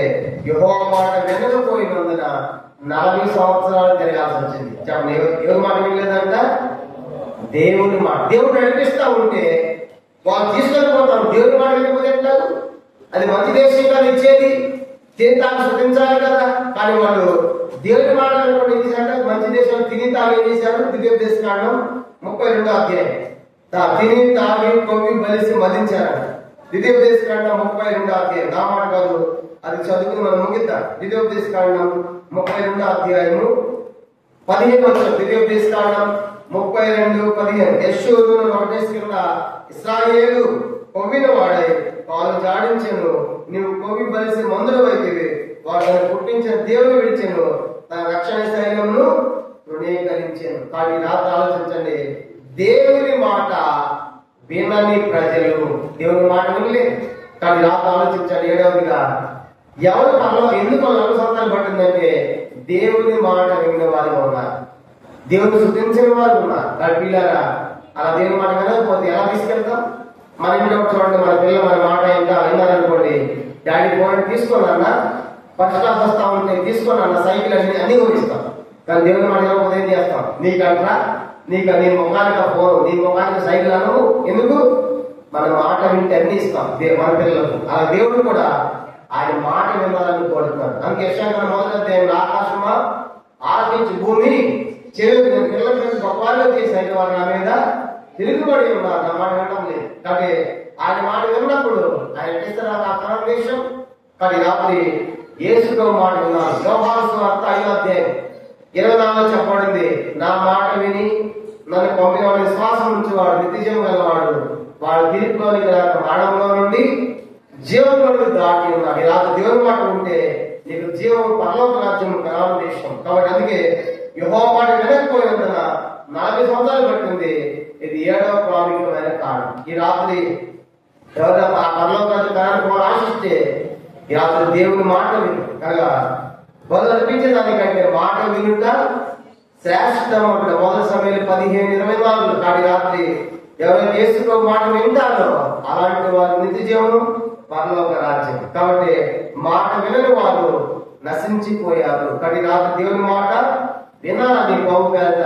యెహోవా మాట వినకపోయినందున 40 సంవత్సరాలు తిరగాల్సి వచ్చింది. చెప్పండి, ఎవరి మాట వినలేదంట? దేవుని మాట. దేవుడు నడిపిస్తా ఉంటే వాళ్ళు తీసుకొని పోతారు. దేవుని మాట వినకపోతే ఎట్లా? అది మంచి దేశం కదా ఇచ్చేది, తిని తాను శుద్ధించాలి కదా. కానీ వాళ్ళు దేవుని మాట వినకుండా ఏం చేశారు? మంచి దేశం తిని తాను ఏం చేశారు? ద్వితీయోపదేశకాండం 32వ అధ్యాయం. తిని తాగి కొవ్వి బలిసి మదించారు. ద్వితీయోపదేశకాండం 32వ అధ్యాయం. నా మాట కాదు, అది చదువుకుని మనం ముగిద్దాం. ద్వితీయోపదేశకాండం 32వ అధ్యాయము 15 వచనం. ద్వితీయోపదేశకాండం 32:15. యెషూరు నోటేస్ కింద ఇశ్రాయేలు కొవ్విన వాడై పాలు జాడించెను, నీవు కొవ్వి బలిసి మందులు వైద్యవి, వాటిని పుట్టించిన దేవుని విడిచెను, తన రక్షణ శైలమును తృణీకరించాను. కానీ రాత్రి ఆలోచించండి, దేవుని మాట వినని ప్రజలు దేవుని మాట వినలేదు. కానీ రాత్రి ఆలోచించండి. 7వదిగా ఎవరు పనులు ఎందుకు 4 సంవత్సరాలు పట్టిందంటే దేవుని మాట విన్న వారు ఉన్నారు, దేవుని శుద్ధించిన వారు ఉన్నారు. కానీ పిల్లరా, అలా దేవుని మాట వినకపోతే ఎలా తీసుకెళ్తాం? మన ఇంట్లో చూడండి, మన పిల్లలు మన మాట ఎంత విన్నారనుకోండి, డాడీ ఫోన్ తీసుకున్నా, ఫస్ట్ క్లాస్ వస్తా ఉంటే తీసుకున్నా, సైకిల్ అన్ని కొనిస్తాం. కానీ దేవుని మాట వినకపోతే ఏం చేస్తాం? నీకంటరా, నీ ముఖానికి ఫోన్, నీ ముఖానికి సైకిల్ అనవు. ఎందుకు? మన మాట వింటే అన్ని ఇస్తాం మన పిల్లలకు. అలా దేవుడు కూడా ఆయన మాట వినాలని కోరుతున్నాడు. అందుకే యెషయా మొదటి అధ్యాయంలో ఆకాశమా ఆలకించి భూమి చెవి పిల్లలకి గొప్పగా చేసిన వారు నా మీద తిరుగుబడి ఉన్నారు, నా మాట వినడం లేదు. కాబట్టి ఆయన మాట విన్నప్పుడు ఆయన చేస్తారు ఆ కన్వర్సేషన్. కానీ రాత్రి యేసుతో మాట విన్నారు. యోహాను సువార్త 5వ అధ్యాయం 24 చెప్పబడింది, నా మాట విని నన్ను పంపిన వాడి విశ్వాసం ఉంచేవాడు నిత్యజీవం గలవాడు, వాడు తీర్పులోనికి రాక మరణంలో నుండి జీవంలోకి దాటి ఉన్నాడు. ఇలా దేవుని మాట ఉంటే నీకు జీవం పరలోక రాజ్యం కనాను దేశం. కాబట్టి అందుకే యెహోవా మాట వినకపోయినందున 40 సంవత్సరాలు పట్టింది. ఇది 7వ ప్రాముఖ్యమైన కారణం. ఈ రాత్రి ఎవరైనా ఆ పరలోక రాజ్యం కనాను ఆశిస్తే ఈ రాత్రి దేవుని మాట విను. కనుక మొదలు అనిపించేదానికంటే మాట వినుట శ్రేష్టం అంటే మొదటి సమయంలో 15:24. కాడి రాత్రి ఎవరైనా యేసు మాట వింటారో అలాంటి వారు నిత్య జీవం పరలోక రాజ్యం. కాబట్టి మాట వినని వారు నశించిపోయారు. కానీ రాత్రి దేవుని మాట వినాలని బహు పేద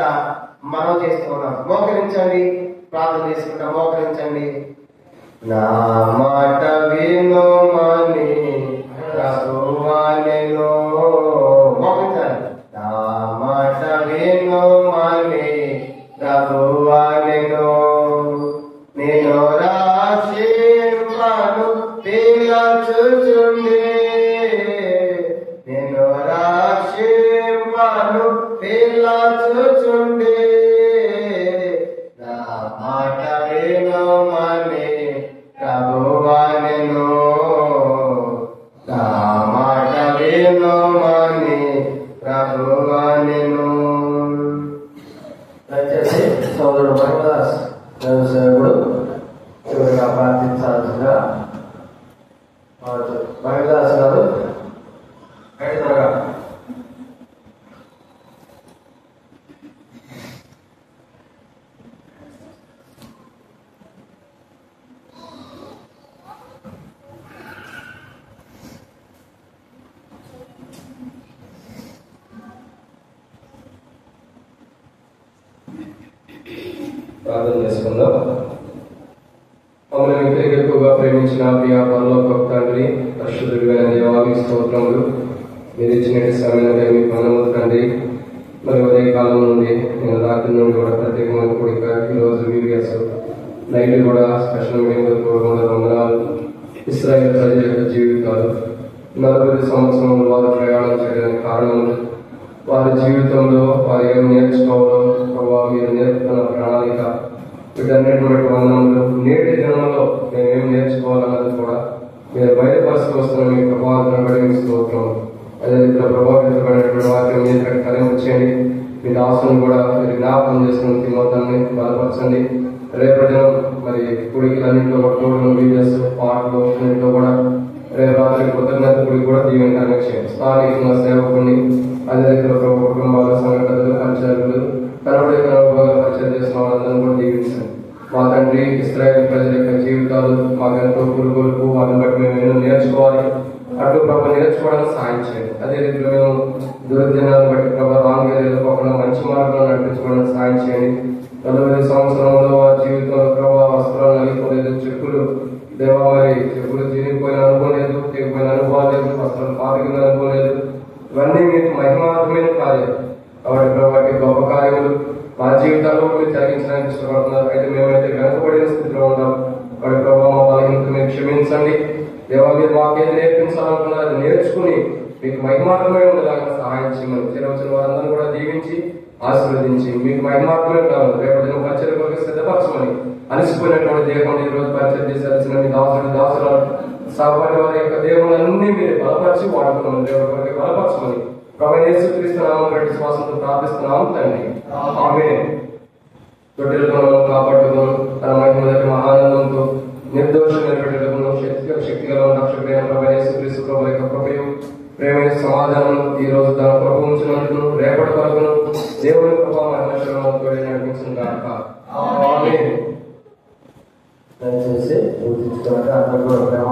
మనం చేస్తున్నాం. మోకరించండి, ప్రార్థన చేసుకుంటాం. మోకరించండి. నా మాట వినోమని ప్రభువా నేను మోకరించాలి. నా మాట వినోమని ప్రభువా నేను రాశింపను పిలచుచుండే, నేను రాశింపను పిలచుచుండే, నా మాట వినోమని ప్రభువా నేను, నా మాట వినోమని ప్రభువా నేను. దయచేసి సోదరుడు మహిమదాస్ సేవకుడు చివరిగా ప్రార్థించాల్సిందిగా మహిమదాస్ గారు త్వరగా. ప్రార్థన చేసుకుందాం. మమ్మల్ని మీకు ఎక్కువగా ప్రేమించిన ప్రియ పరలోక తండ్రి, పరిశుద్ధుడైన దేవానికి స్తోత్రములు. మీరు ఇచ్చిన సమయానికి మీకు వందనములు తండ్రి. మరి ఉదయ కాలం నుండి నేను రాత్రి నుండి కూడా ప్రత్యేకమైన కోరిక ఈరోజు వీడియోస్ నైట్ కూడా స్పెషల్ మీటింగ్ వందనాలు. ఇశ్రాయేలు ప్రజల యొక్క జీవితాలు 40 సంవత్సరంలో వారు ప్రయాణం చేయడానికి కారణములు, వారి జీవితంలో వారు ఏం నేర్చుకోవాలో మీరు నేర్పుతున్న ప్రణాళిక, వీటన్నిటి బట్టి వందనములు. నేటి దినంలో మేమేం నేర్చుకోవాలన్నది కూడా మీరు బయటపరుస్తూ వస్తున్న మీ ప్రభావం బట్టి మీకు స్తోత్రం. అదే రీతిలో ప్రభావితమైనటువంటి వాక్యం మీరు ఇక్కడ కలిగించండి. మీ దాసులను కూడా మీరు జ్ఞాపకం చేసుకుని తిమోతాన్ని బలపరచండి. రేపు దినం మరి కుడికిలన్నింటిలో కూడా తోడును వీడియోస్ పాటలు అన్నింటిలో కూడా రేపు రాత్రి కృతజ్ఞత గుడికి కూడా దీవెన చేయండి. స్థానికంగా సేవకుని అదే రీతిలో ప్రభు కుటుంబాల సంఘటనలు పరిచయాలు కనబడి పరిచయం చేసిన వాళ్ళందరూ కూడా దీవించండి. మా తండ్రి ఇశ్రాయేలు ప్రజల యొక్క జీవితాలు మాకెంతో పురుగులకు వారిని బట్టి మేము ఎన్నో నేర్చుకోవాలి. నేర్చుకోవాలి. అటు ప్రభు నేర్చుకోవడానికి సహాయం చేయండి. అదే రీతిలో మేము దుర్దినాలను బట్టి ప్రభు రాంగ్ వెళ్ళిపోకుండా మంచి మార్గంలో నడిపించుకోవడానికి సహాయం చేయండి. 40 సంవత్సరంలో వారి జీవితంలో ప్రభావ వస్త్రాలు నలిగిపోలేదు, చెప్పులు దేవా మరి చెప్పులు తిరిగిపోయిన అనుభవం లేదు, తెగిపోయిన అనుభవం లేదు, వస్త్రాలు పాతికిన అనుభవం లేదు. ఇవన్నీ మీకు మహిమాత్మైన కార్యాలు కాబట్టి ప్రభావ గొప్ప కార్యములు మా జీవితాల్లో మీరు జరిగించడానికి ఇష్టపడుతున్నారు. అయితే మేమైతే వెనుకబడిన స్థితిలో ఉన్నాం. వాడి ప్రభావ మా బలహీనత మీరు క్షమించండి. దేవా మీరు మాకేది నేర్పించాలనుకున్నారు అది నేర్చుకుని మీకు మహిమాత్మమే ఉండేలాగా సహాయం చేయమని చేరవచ్చిన వారందరూ కూడా దీవించి ఆశీర్వదించి మీకు మహిమాత్మమే కావాలి. రేపటి దిన పరిచయం కొరకు సిద్ధపరచమని అలసిపోయినటువంటి దేవుని ఈ రోజు పరిచయం చేసేసిన మీ దాసులు సహపాఠి వారి యొక్క దేవుళ్ళన్నీ మీరు బలపరిచి వాడుకున్నాం. దేవుడి కొరకు బలపరచమని ప్రభు యేసుక్రీస్తు నామమున బట్టి విశ్వాసంతో ప్రార్థిస్తున్నాం తండ్రి. ఆమేన్. తొట్టెలను కాపాడుకును తన మహిమదటి మహానందంతో నిర్దోషం నిలబెట్టడమును శక్తి గల రక్షకుడైన ప్రభు యేసుక్రీస్తు ప్రభు యొక్క కృపయు ప్రేమ సమాధానం ఈ రోజు తన ప్రభు ఉంచినందుకు రేపటి వరకును దేవుని కృప మహిమతో నడిపించిన గాక. ఆమేన్. దయచేసి పూజించుకోవడానికి అందరూ కూడా ప్రేమ